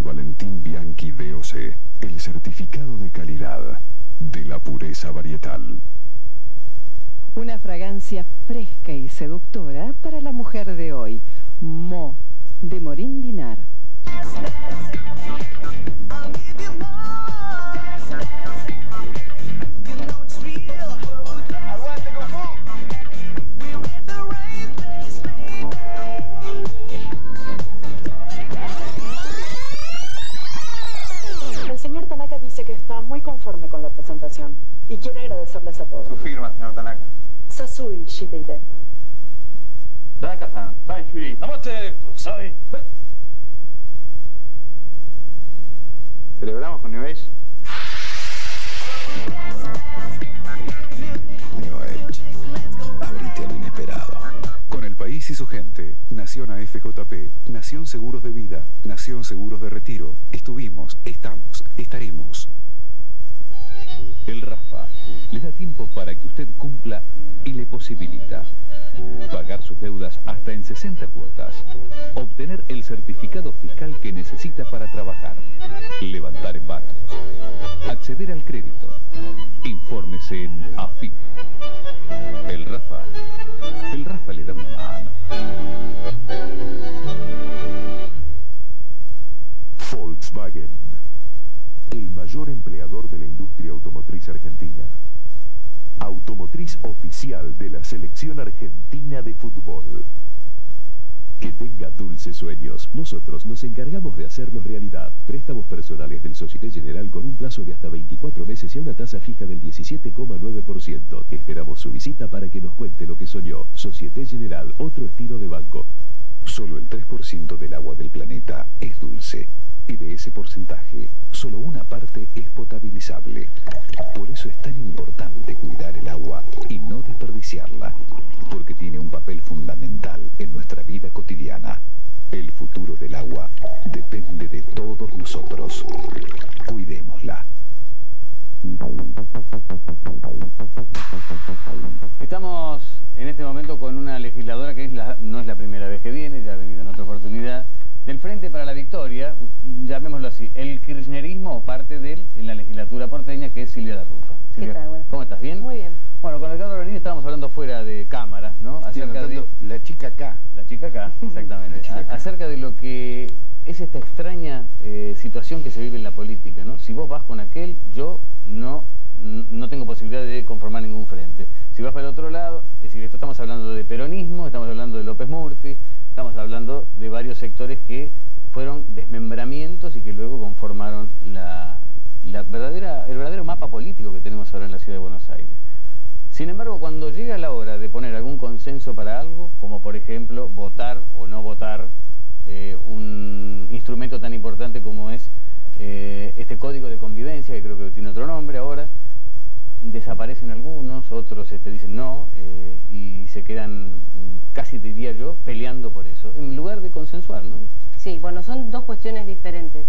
Valentín Bianchi DOC, el certificado de calidad de la pureza varietal. Una fragancia fresca y seductora para la mujer de hoy. Mo, de Morín Dinar. El señor Tanaka dice que está muy conforme con la presentación y quiere agradecerles a todos. Su firma, señor Tanaka. Sasui Shitei desu. Tanaka-san, Shuri. Namate kudasai. ¿Celebramos con New Age? New Age. Abrite al inesperado. Con el país y su gente, Nación AFJP, Nación Seguros de Vida, Nación Seguros de Retiro, estuvimos, estamos, estaremos. El RAFA le da tiempo para que usted cumpla y le posibilita pagar sus deudas hasta en 60 cuotas, obtener el certificado fiscal que necesita para trabajar, levantar embargos, acceder al crédito. Infórmese en AFIP. El RAFA le da una mano. Volkswagen, el mayor empleador de la industria automotriz argentina. Automotriz oficial de la Selección Argentina de Fútbol. Que tenga dulces sueños. Nosotros nos encargamos de hacerlos realidad. Préstamos personales del Société Générale con un plazo de hasta 24 meses y a una tasa fija del 17,9%. Esperamos su visita para que nos cuente lo que soñó. Société Générale, otro estilo de banco. Solo el 3% del agua del planeta es dulce. Y de ese porcentaje, solo una parte es potabilizable. Por eso es tan importante cuidar el agua y no desperdiciarla, porque tiene un papel fundamental en nuestra vida cotidiana. El futuro del agua depende de todos nosotros. Cuidémosla. Estamos en este momento con una legisladora que no es la primera vez que viene, ya ha venido en otra oportunidad, del Frente para la Victoria, llamémoslo así, el kirchnerismo o parte de él en la legislatura porteña, que es Silvia La Rufa. Silvia, ¿qué tal? Bueno. ¿Cómo estás? ¿Bien? Muy bien. Bueno, con Edgardo Bernini estábamos hablando fuera de cámara, ¿no? Acerca de la chica acá. La chica acá, exactamente. Acerca de lo que es esta extraña situación que se vive en la política, ¿no? Si vos vas con aquel, yo no tengo posibilidad de conformar ningún frente. Si vas para el otro lado, es decir, esto estamos hablando de peronismo, estamos hablando de López Murphy, estamos hablando de varios sectores que fueron desmembramientos y que luego conformaron el verdadero mapa político que tenemos ahora en la ciudad de Buenos Aires. Sin embargo, cuando llega la hora de poner algún consenso para algo, como por ejemplo votar o no votar un instrumento tan importante como es este código de convivencia, que creo que tiene otro nombre ahora, desaparecen algunos, otros dicen no, y se quedan, casi diría yo, peleando por eso, en lugar de consensuar, ¿no? Sí, bueno, son dos cuestiones diferentes.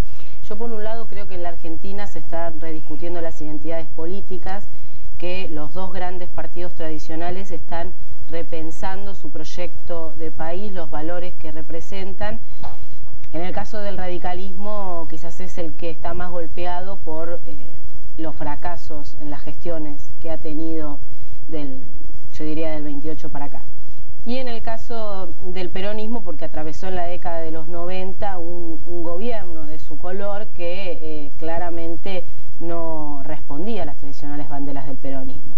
Yo por un lado creo que en la Argentina se están rediscutiendo las identidades políticas, que los dos grandes partidos tradicionales están repensando su proyecto de país, los valores que representan. En el caso del radicalismo quizás es el que está más golpeado por los fracasos en las gestiones que ha tenido yo diría del 28 para acá. Y en el caso del peronismo, porque atravesó en la década de los 90 un gobierno de su color que claramente no respondía a las tradicionales banderas del peronismo.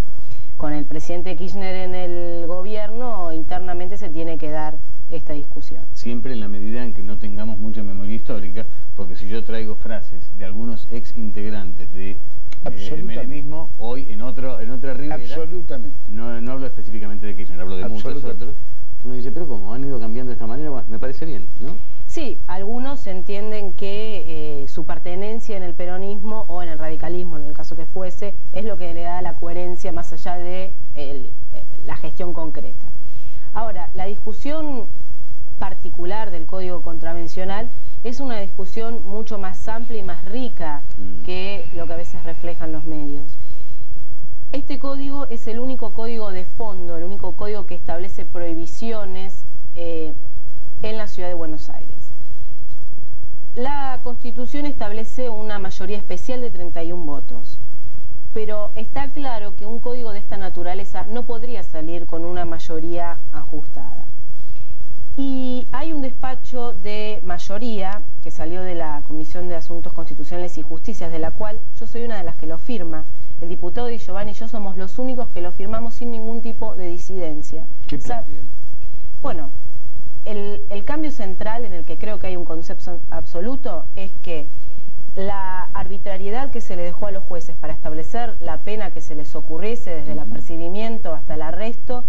Con el presidente Kirchner en el gobierno, internamente se tiene que dar esta discusión. Siempre en la medida en que no tengamos mucha memoria histórica, porque si yo traigo frases de algunos ex integrantes del menemismo, hoy en otra ribera, absolutamente. No hablo específicamente de Kirchner, hablo de muchos otros, uno dice, pero ¿cómo han ido cambiando de esta manera? Bueno, me parece bien, ¿no? Sí, algunos entienden que su pertenencia en el peronismo o en el radicalismo, en el caso que fuese, es lo que le da la coherencia más allá de la gestión concreta. Ahora, la discusión particular del Código Contravencional es una discusión mucho más amplia y más rica que lo que a veces reflejan los medios. Este código es el único código de fondo, el único código que establece prohibiciones en la ciudad de Buenos Aires. La Constitución establece una mayoría especial de 31 votos, pero está claro que un código de esta naturaleza no podría salir con una mayoría ajustada. Y hay un despacho de mayoría que salió de la Comisión de Asuntos Constitucionales y Justicias, de la cual yo soy una de las que lo firma. El diputado Di Giovanni y yo somos los únicos que lo firmamos sin ningún tipo de disidencia. ¿Qué plantean? Bueno, el cambio central en el que creo que hay un concepto absoluto es que la arbitrariedad que se le dejó a los jueces para establecer la pena que se les ocurriese desde el apercibimiento hasta el arresto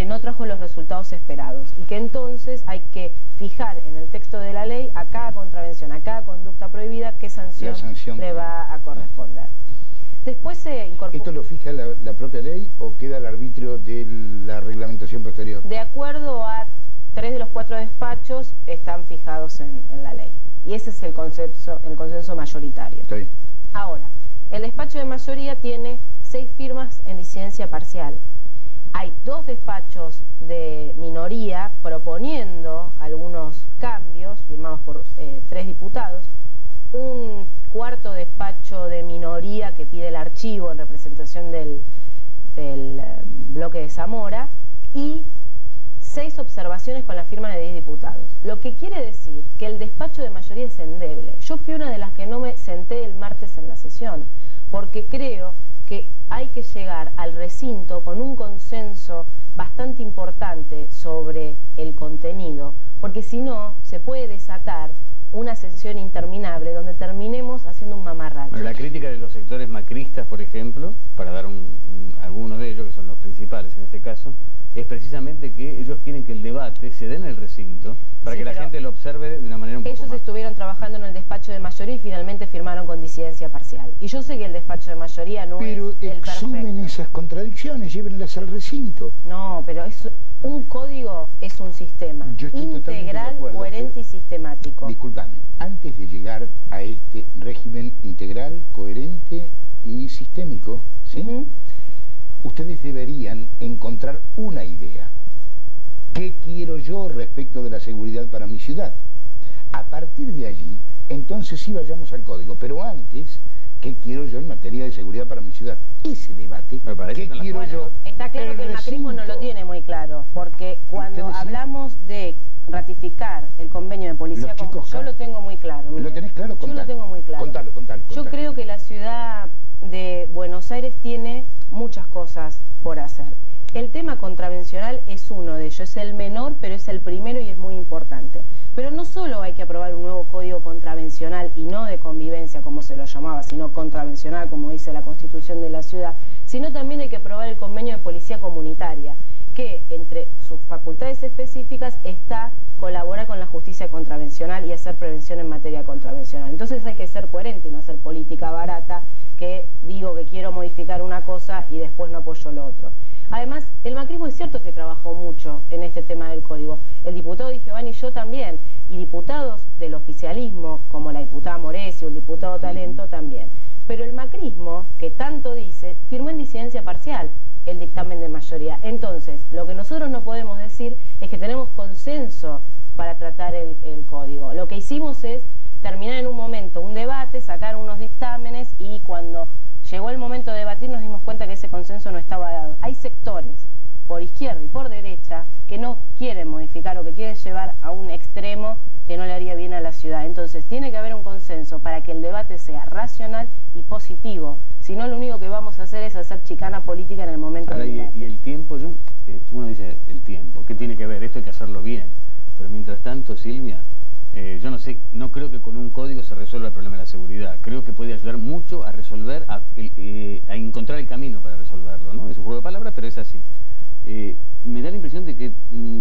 no trajo los resultados esperados y que entonces hay que fijar en el texto de la ley a cada contravención, a cada conducta prohibida, qué sanción le va a corresponder. Después se incorporó... ¿Esto lo fija la propia ley o queda al arbitrio de la reglamentación posterior? De acuerdo a 3 de los 4 despachos están fijados en la ley. Y ese es el consenso mayoritario. Está bien. Ahora, el despacho de mayoría tiene 6 firmas en disidencia parcial. Hay 2 despachos de minoría proponiendo algunos cambios, firmados por 3 diputados, un 4º despacho de minoría que pide el archivo en representación del bloque de Zamora y 6 observaciones con la firma de 10 diputados. Lo que quiere decir que el despacho de mayoría es endeble. Yo fui una de las que no me senté el martes en la sesión, porque creo que hay que llegar al recinto con un consenso bastante importante sobre el contenido, porque si no, se puede desatar una sesión interminable donde terminemos haciendo un mamarracho. Bueno, la crítica de los sectores macristas, por ejemplo, para dar algunos de ellos, que son los principales en este caso, es precisamente que ellos quieren que el debate se dé en el recinto para que la gente lo observe de una manera un poco más. Ellos estuvieron trabajando en el despacho de mayoría y finalmente firmaron con disidencia parcial. Y yo sé que el despacho de mayoría no es el perfecto. Pero exhumen esas contradicciones, llévenlas al recinto. No, pero un código es un sistema integral, coherente y sistemático. Disculpame, antes de llegar a este régimen integral, coherente y sistémico, ¿sí? Ustedes deberían encontrar una idea. ¿Qué quiero yo respecto de la seguridad para mi ciudad? A partir de allí, entonces sí vayamos al código. Pero antes, ¿qué quiero yo en materia de seguridad para mi ciudad? Ese debate, ¿qué quiero yo? Está claro que el macrismo no lo tiene muy claro, porque cuando hablamos de ratificar el convenio de policía, yo lo tengo muy claro. ¿Lo tenés claro? Yo lo tengo muy claro. Contalo. Yo creo que la ciudad de Buenos Aires tiene muchas cosas por hacer. El tema contravencional es uno de ellos, es el menor, pero es el primero y es muy importante. Pero no solo hay que aprobar un nuevo código contravencional y no de convivencia como se lo llamaba, sino contravencional como dice la Constitución de la ciudad, sino también hay que aprobar el convenio de policía comunitaria, que entre sus facultades específicas está colaborar con la justicia contravencional y hacer prevención en materia contravencional. Entonces hay que ser coherente y no hacer política barata, que digo que quiero modificar una cosa y después no apoyo lo otro. Además, el macrismo es cierto que trabajó mucho en este tema del código. El diputado Di Giovanni y yo también, y diputados del oficialismo, como la diputada Moresi o el diputado Talento también. Pero el macrismo, que tanto dice, firmó en disidencia parcial el dictamen de mayoría. Entonces, lo que nosotros no podemos decir es que tenemos consenso para tratar el código. Lo que hicimos es terminar en un momento un debate, sacar unos dictámenes y cuando llegó el momento de debatir nos dimos cuenta que ese consenso no estaba dado. Hay sectores, por izquierda y por derecha, que no quieren modificar o que quieren llevar a un extremo que no le haría bien a la ciudad. Entonces tiene que haber un consenso para que el debate sea racional y positivo. Si no, lo único que vamos a hacer es hacer chicana política en el momento del debate. Y el tiempo, uno dice el tiempo, ¿qué tiene que ver? Esto hay que hacerlo bien. Pero mientras tanto, Silvia, yo no sé, no creo que con un código se resuelva el problema de la seguridad. Creo que puede ayudar mucho a resolver, a encontrar el camino para resolverlo, ¿no? Es un juego de palabras, pero es así. Me da la impresión de que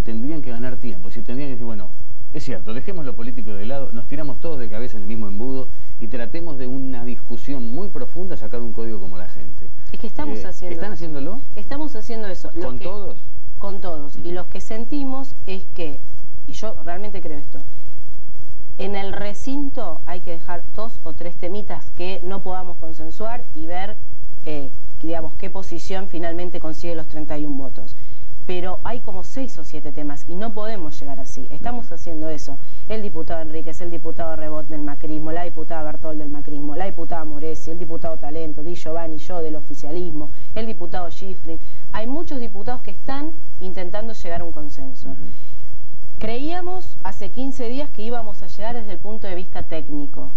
tendrían que ganar tiempo, si tendrían que decir, bueno, es cierto, dejemos lo político de lado, nos tiramos todos de cabeza en el mismo embudo y tratemos de una discusión muy profunda sacar un código como la gente. Es que estamos haciendo ¿Están haciéndolo? Estamos haciendo eso. ¿Con todos? Con todos. Y lo que sentimos es que, y yo realmente creo esto, en el recinto hay que dejar 2 o 3 temitas que no podamos consensuar y ver, digamos, qué posición finalmente consigue los 31 votos. Pero hay como 6 o 7 temas y no podemos llegar así. Estamos haciendo eso. El diputado Enríquez, el diputado Rebot del macrismo, la diputada Bertol del macrismo, la diputada Moresi, el diputado Talento, Di Giovanni, yo del oficialismo, el diputado Schifrin. Hay muchos diputados que están intentando llegar a un consenso. Creíamos hace 15 días que íbamos a llegar desde el punto de vista técnico.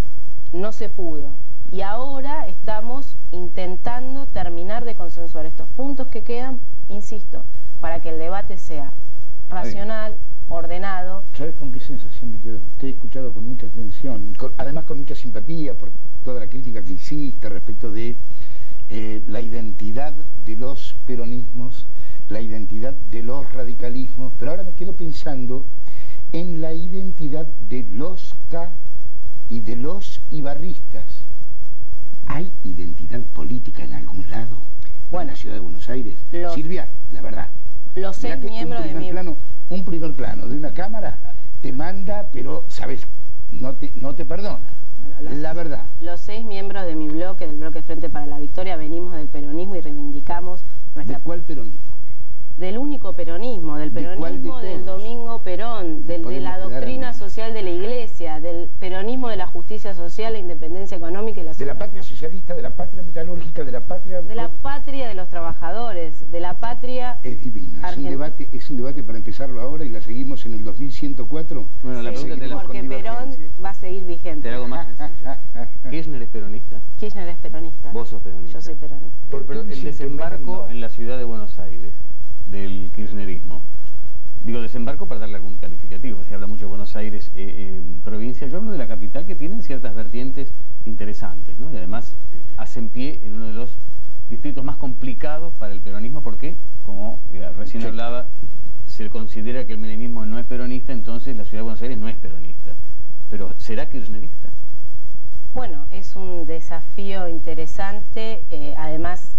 No se pudo. Y ahora estamos intentando terminar de consensuar estos puntos que quedan, insisto, para que el debate sea racional, ordenado. ¿Sabes con qué sensación me quedo? Te he escuchado con mucha atención, además con mucha simpatía por toda la crítica que hiciste respecto de la identidad de los peronismos, la identidad de los radicalismos, pero ahora me quedo pensando en la identidad de los K y de los ibarristas. ¿Hay identidad política en algún lado? En la ciudad de Buenos Aires. Silvia, la verdad. Los 6 miembros de mi... Un primer plano de una cámara te manda, pero, ¿sabes? No te perdona. Bueno, la verdad. Los 6 miembros de mi bloque, del bloque Frente para la Victoria, venimos del peronismo y reivindicamos nuestra... ¿De cuál peronismo? Del único peronismo, del peronismo del Domingo Perón, de la doctrina social de la Iglesia, del peronismo de la justicia social, la independencia económica y la sociedad. De la patria socialista, de la patria metalúrgica, de la patria... De la patria de los trabajadores, de la patria... Es divino, es un debate para empezarlo ahora y la seguimos en el 2104. Bueno, la pregunta porque Perón va a seguir vigente. Te hago más sencillo. ¿Kirchner es peronista? Kirchner es peronista. ¿Vos sos peronista? Yo soy peronista. Pero el desembarco en la ciudad de Buenos Aires del kirchnerismo, digo desembarco para darle algún calificativo, se habla mucho de Buenos Aires provincia, yo hablo de la capital que tienen ciertas vertientes interesantes, ¿no? Y además hacen pie en uno de los distritos más complicados para el peronismo porque, como recién hablaba, se considera que el menemismo no es peronista, entonces la ciudad de Buenos Aires no es peronista, pero ¿será kirchnerista? Bueno, es un desafío interesante, además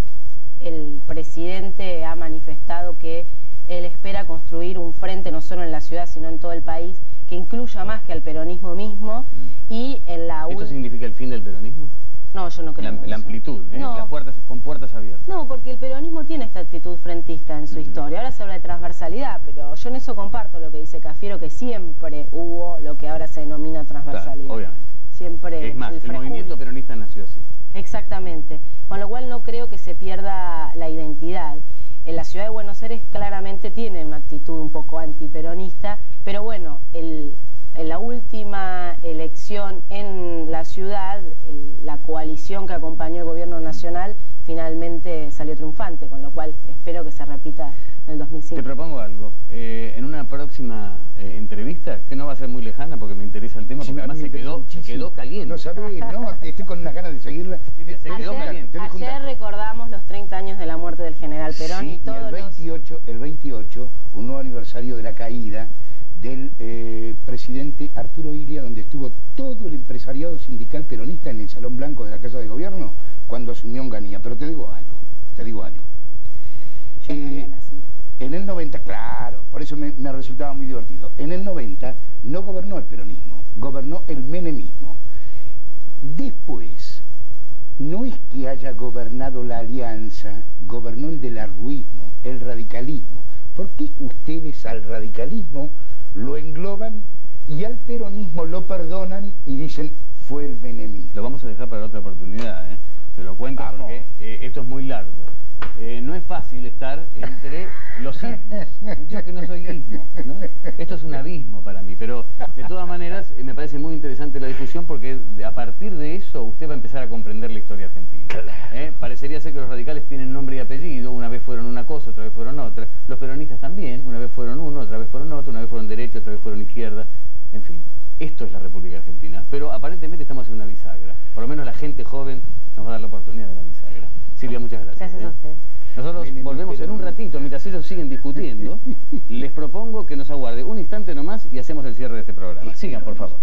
el presidente ha manifestado que él espera construir un frente no solo en la ciudad sino en todo el país que incluya más que al peronismo mismo y en la... ¿Esto significa el fin del peronismo? No, yo no creo la amplitud, no. Las puertas, con puertas abiertas. No, porque el peronismo tiene esta actitud frentista en su historia. Ahora se habla de transversalidad, pero yo en eso comparto lo que dice Cafiero, que siempre hubo lo que ahora se denomina transversalidad. Claro, obviamente. Siempre es más, el movimiento peronista nació así. Exactamente, con lo cual no creo que se pierda la identidad. en la ciudad de Buenos Aires claramente tiene una actitud un poco antiperonista, pero bueno, en la última elección en la ciudad, la coalición que acompañó el gobierno nacional finalmente salió triunfante, con lo cual espero que se repita en el 2005. Te propongo algo. En una próxima entrevista, que no va a ser muy lejana porque me interesa el tema, porque además se quedó caliente. No sabés, no, estoy con unas ganas de seguirla. Se quedó caliente. Ayer recordamos los 30 años de la muerte del general Perón y todos el 28, un nuevo aniversario de la caída del presidente Arturo Illia, donde estuvo todo el empresariado sindical peronista en el Salón Blanco de la Casa de Gobierno cuando asumió Onganía. Pero te digo algo. Yo no había nacido. En el 90, claro, por eso me resultaba muy divertido. En el 90 no gobernó el peronismo, gobernó el menemismo. Después, no es que haya gobernado la alianza, gobernó el del arruismo, el radicalismo. ¿Por qué ustedes al radicalismo lo engloban y al peronismo lo perdonan y dicen fue el menemismo? Lo vamos a dejar para otra oportunidad, te lo cuento. Vamos. Porque esto es muy largo. No es fácil estar entre los ismos. Yo que no soy ismo, ¿no? Esto es un abismo para mí, pero de todas maneras me parece muy interesante la discusión porque a partir de eso usted va a empezar a comprender la historia argentina. Parecería ser que los radicales tienen nombre y apellido, una vez fueron una cosa, otra vez fueron otra. Los peronistas también, una vez fueron uno, otra vez fueron otro, una vez fueron derecha, otra vez fueron izquierda, en fin. Esto es la República Argentina, pero aparentemente estamos en una bisagra. Por lo menos la gente joven nos va a dar la oportunidad de la bisagra. Silvia, muchas gracias. Gracias a ustedes. Nosotros volvemos en un ratito, mientras ellos siguen discutiendo. Les propongo que nos aguarde un instante nomás y hacemos el cierre de este programa. Sigan, por favor.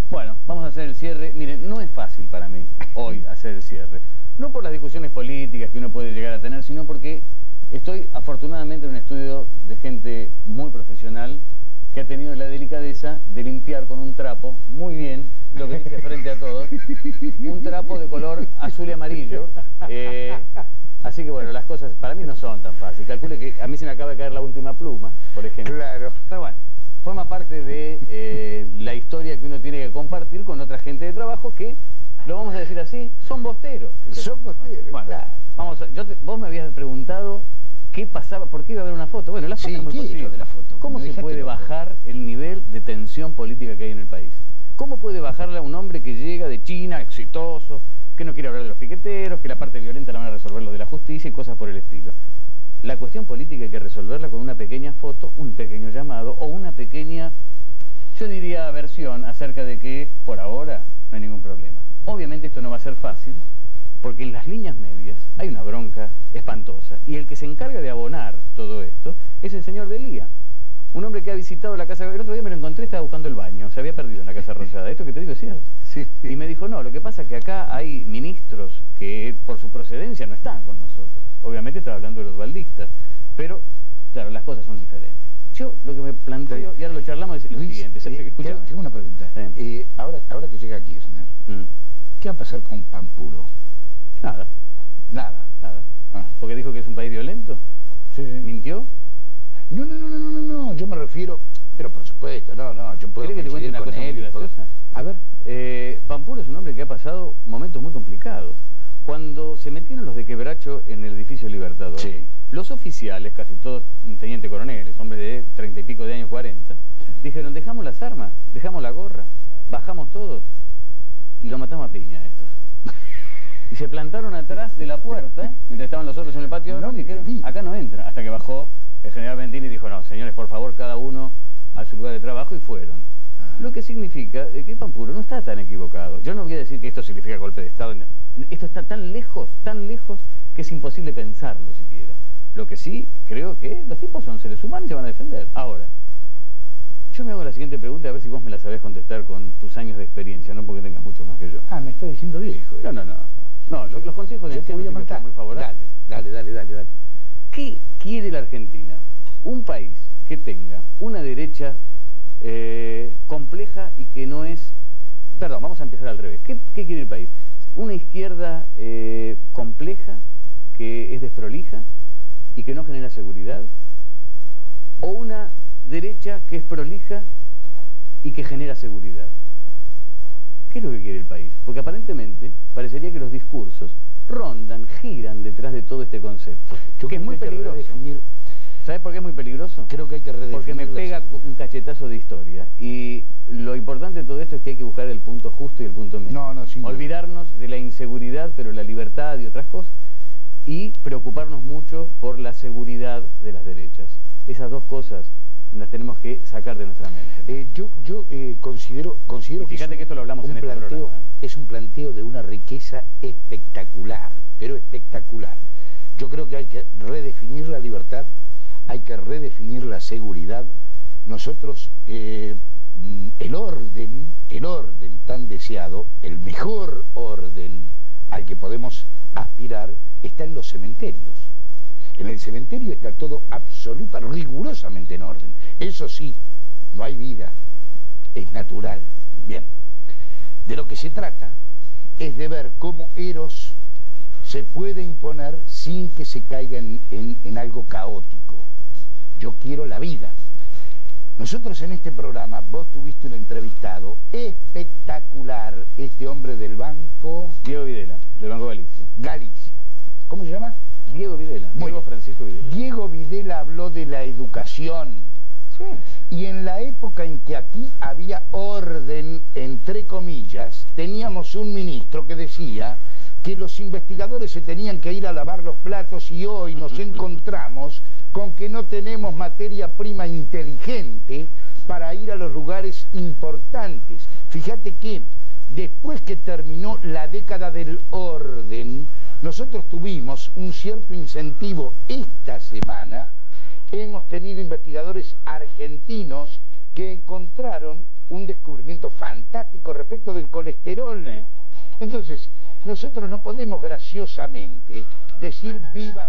Bueno, vamos a hacer el cierre. Miren, no es fácil para mí hoy hacer el cierre. No por las discusiones políticas que uno puede llegar a tener, sino porque estoy afortunadamente en un estudio de gente muy profesional que ha tenido la delicadeza de limpiar con un trapo muy bien lo que dice frente a todos, un trapo de color azul y amarillo. Así que bueno, las cosas para mí no son tan fáciles. Calcule que a mí se me acaba de caer la última pluma, por ejemplo. Claro. Pero bueno, forma parte de la historia que uno tiene que compartir con otra gente de trabajo que, lo vamos a decir así, son bosteros. Son bosteros, bueno, claro. Vos me habías preguntado qué pasaba, por qué iba a haber una foto. Bueno, la foto es muy posible. De la foto? ¿Cómo se puede bajar el nivel de tensión política que hay en el país? ¿Cómo puede bajarla a un hombre que llega de China, exitoso, que no quiere hablar de los piqueteros, que la parte violenta la van a resolver los de la justicia y cosas por el estilo? La cuestión política hay que resolverla con una pequeña foto, un pequeño llamado o una pequeña, yo diría, versión acerca de que por ahora no hay ningún problema. Obviamente esto no va a ser fácil, porque en las líneas medias hay una bronca espantosa y el que se encarga de abonar todo esto es el señor Delía. Un hombre que ha visitado la Casa... El otro día me lo encontré, estaba buscando el baño, se había perdido en la Casa Rosada. Esto que te digo es cierto. Sí. Y me dijo, no, lo que pasa es que acá hay ministros que por su procedencia no están con nosotros. Obviamente estaba hablando de los valdistas, pero claro, las cosas son diferentes. Yo lo que me planteo, y ahora lo charlamos, es lo siguiente. Tengo una pregunta. Ahora que llega Kirchner, ¿qué va a pasar con Pampuro? Nada. Nada. ¿Porque dijo que es un país violento? Sí. ¿Mintió? No, yo me refiero, pero por supuesto, yo puedo ¿Querés que te cuente una cosa muy graciosa? A ver. Pampuro es un hombre que ha pasado momentos muy complicados. Cuando se metieron los de Quebracho en el edificio Libertador, los oficiales, casi todos teniente coroneles, hombres de 30 y pico de años, 40, dijeron, dejamos las armas, dejamos la gorra, bajamos todos y lo matamos a piña a estos. Y se plantaron atrás de la puerta, mientras estaban los otros en el patio, y dijeron, acá no entra, hasta que bajó el general Bentini dijo, no, señores, por favor, cada uno a su lugar de trabajo, y fueron. Lo que significa que Pampuro no está tan equivocado. Yo no voy a decir que esto significa golpe de Estado. Esto está tan lejos, que es imposible pensarlo siquiera. Lo que sí, creo que los tipos son seres humanos y se van a defender. Ahora, yo me hago la siguiente pregunta, a ver si vos me la sabés contestar con tus años de experiencia, no porque tengas mucho más que yo. Me está diciendo viejo. No, los consejos de ancianos son muy favorables. Dale. ¿Qué quiere la Argentina? Un país que tenga una derecha compleja y que no es... Perdón, vamos a empezar al revés. ¿Qué quiere el país? Una izquierda compleja, que es desprolija y que no genera seguridad, o una derecha que es prolija y que genera seguridad. ¿Qué es lo que quiere el país? Porque aparentemente parecería que los discursos rondan, giran detrás de todo este concepto, que es muy peligroso. ¿Sabes por qué es muy peligroso? Creo que hay que redefinir. Porque me pega un cachetazo de historia. Y lo importante de todo esto es que hay que buscar el punto justo y el punto medio. Olvidarnos de la inseguridad, pero la libertad y otras cosas, y preocuparnos mucho por la seguridad de las derechas. Esas dos cosas las tenemos que sacar de nuestra mente. Yo considero y fíjate que esto lo hablamos en este programa. Es un planteo de una riqueza espectacular, pero espectacular. Yo creo que hay que redefinir la libertad, hay que redefinir la seguridad. Nosotros, el orden tan deseado, el mejor orden al que podemos aspirar, está en los cementerios. En el cementerio está todo rigurosamente en orden. Eso sí, no hay vida, es natural. Bien, de lo que se trata es de ver cómo Eros se puede imponer sin que se caiga en algo caótico. Yo quiero la vida. Nosotros en este programa, vos tuviste un entrevistado espectacular, este hombre del banco... Diego Videla, del Banco Galicia. Galicia. ¿Cómo se llama? Diego Videla, Diego Francisco Videla. Diego Videla habló de la educación. Sí. Y en la época en que aquí había orden, entre comillas, teníamos un ministro que decía que los investigadores se tenían que ir a lavar los platos, y hoy nos encontramos con que no tenemos materia prima inteligente para ir a los lugares importantes. Fíjate que después que terminó la década del orden, nosotros tuvimos un cierto incentivo esta semana. Hemos tenido investigadores argentinos que encontraron un descubrimiento fantástico respecto del colesterol. Entonces, nosotros no podemos graciosamente decir viva...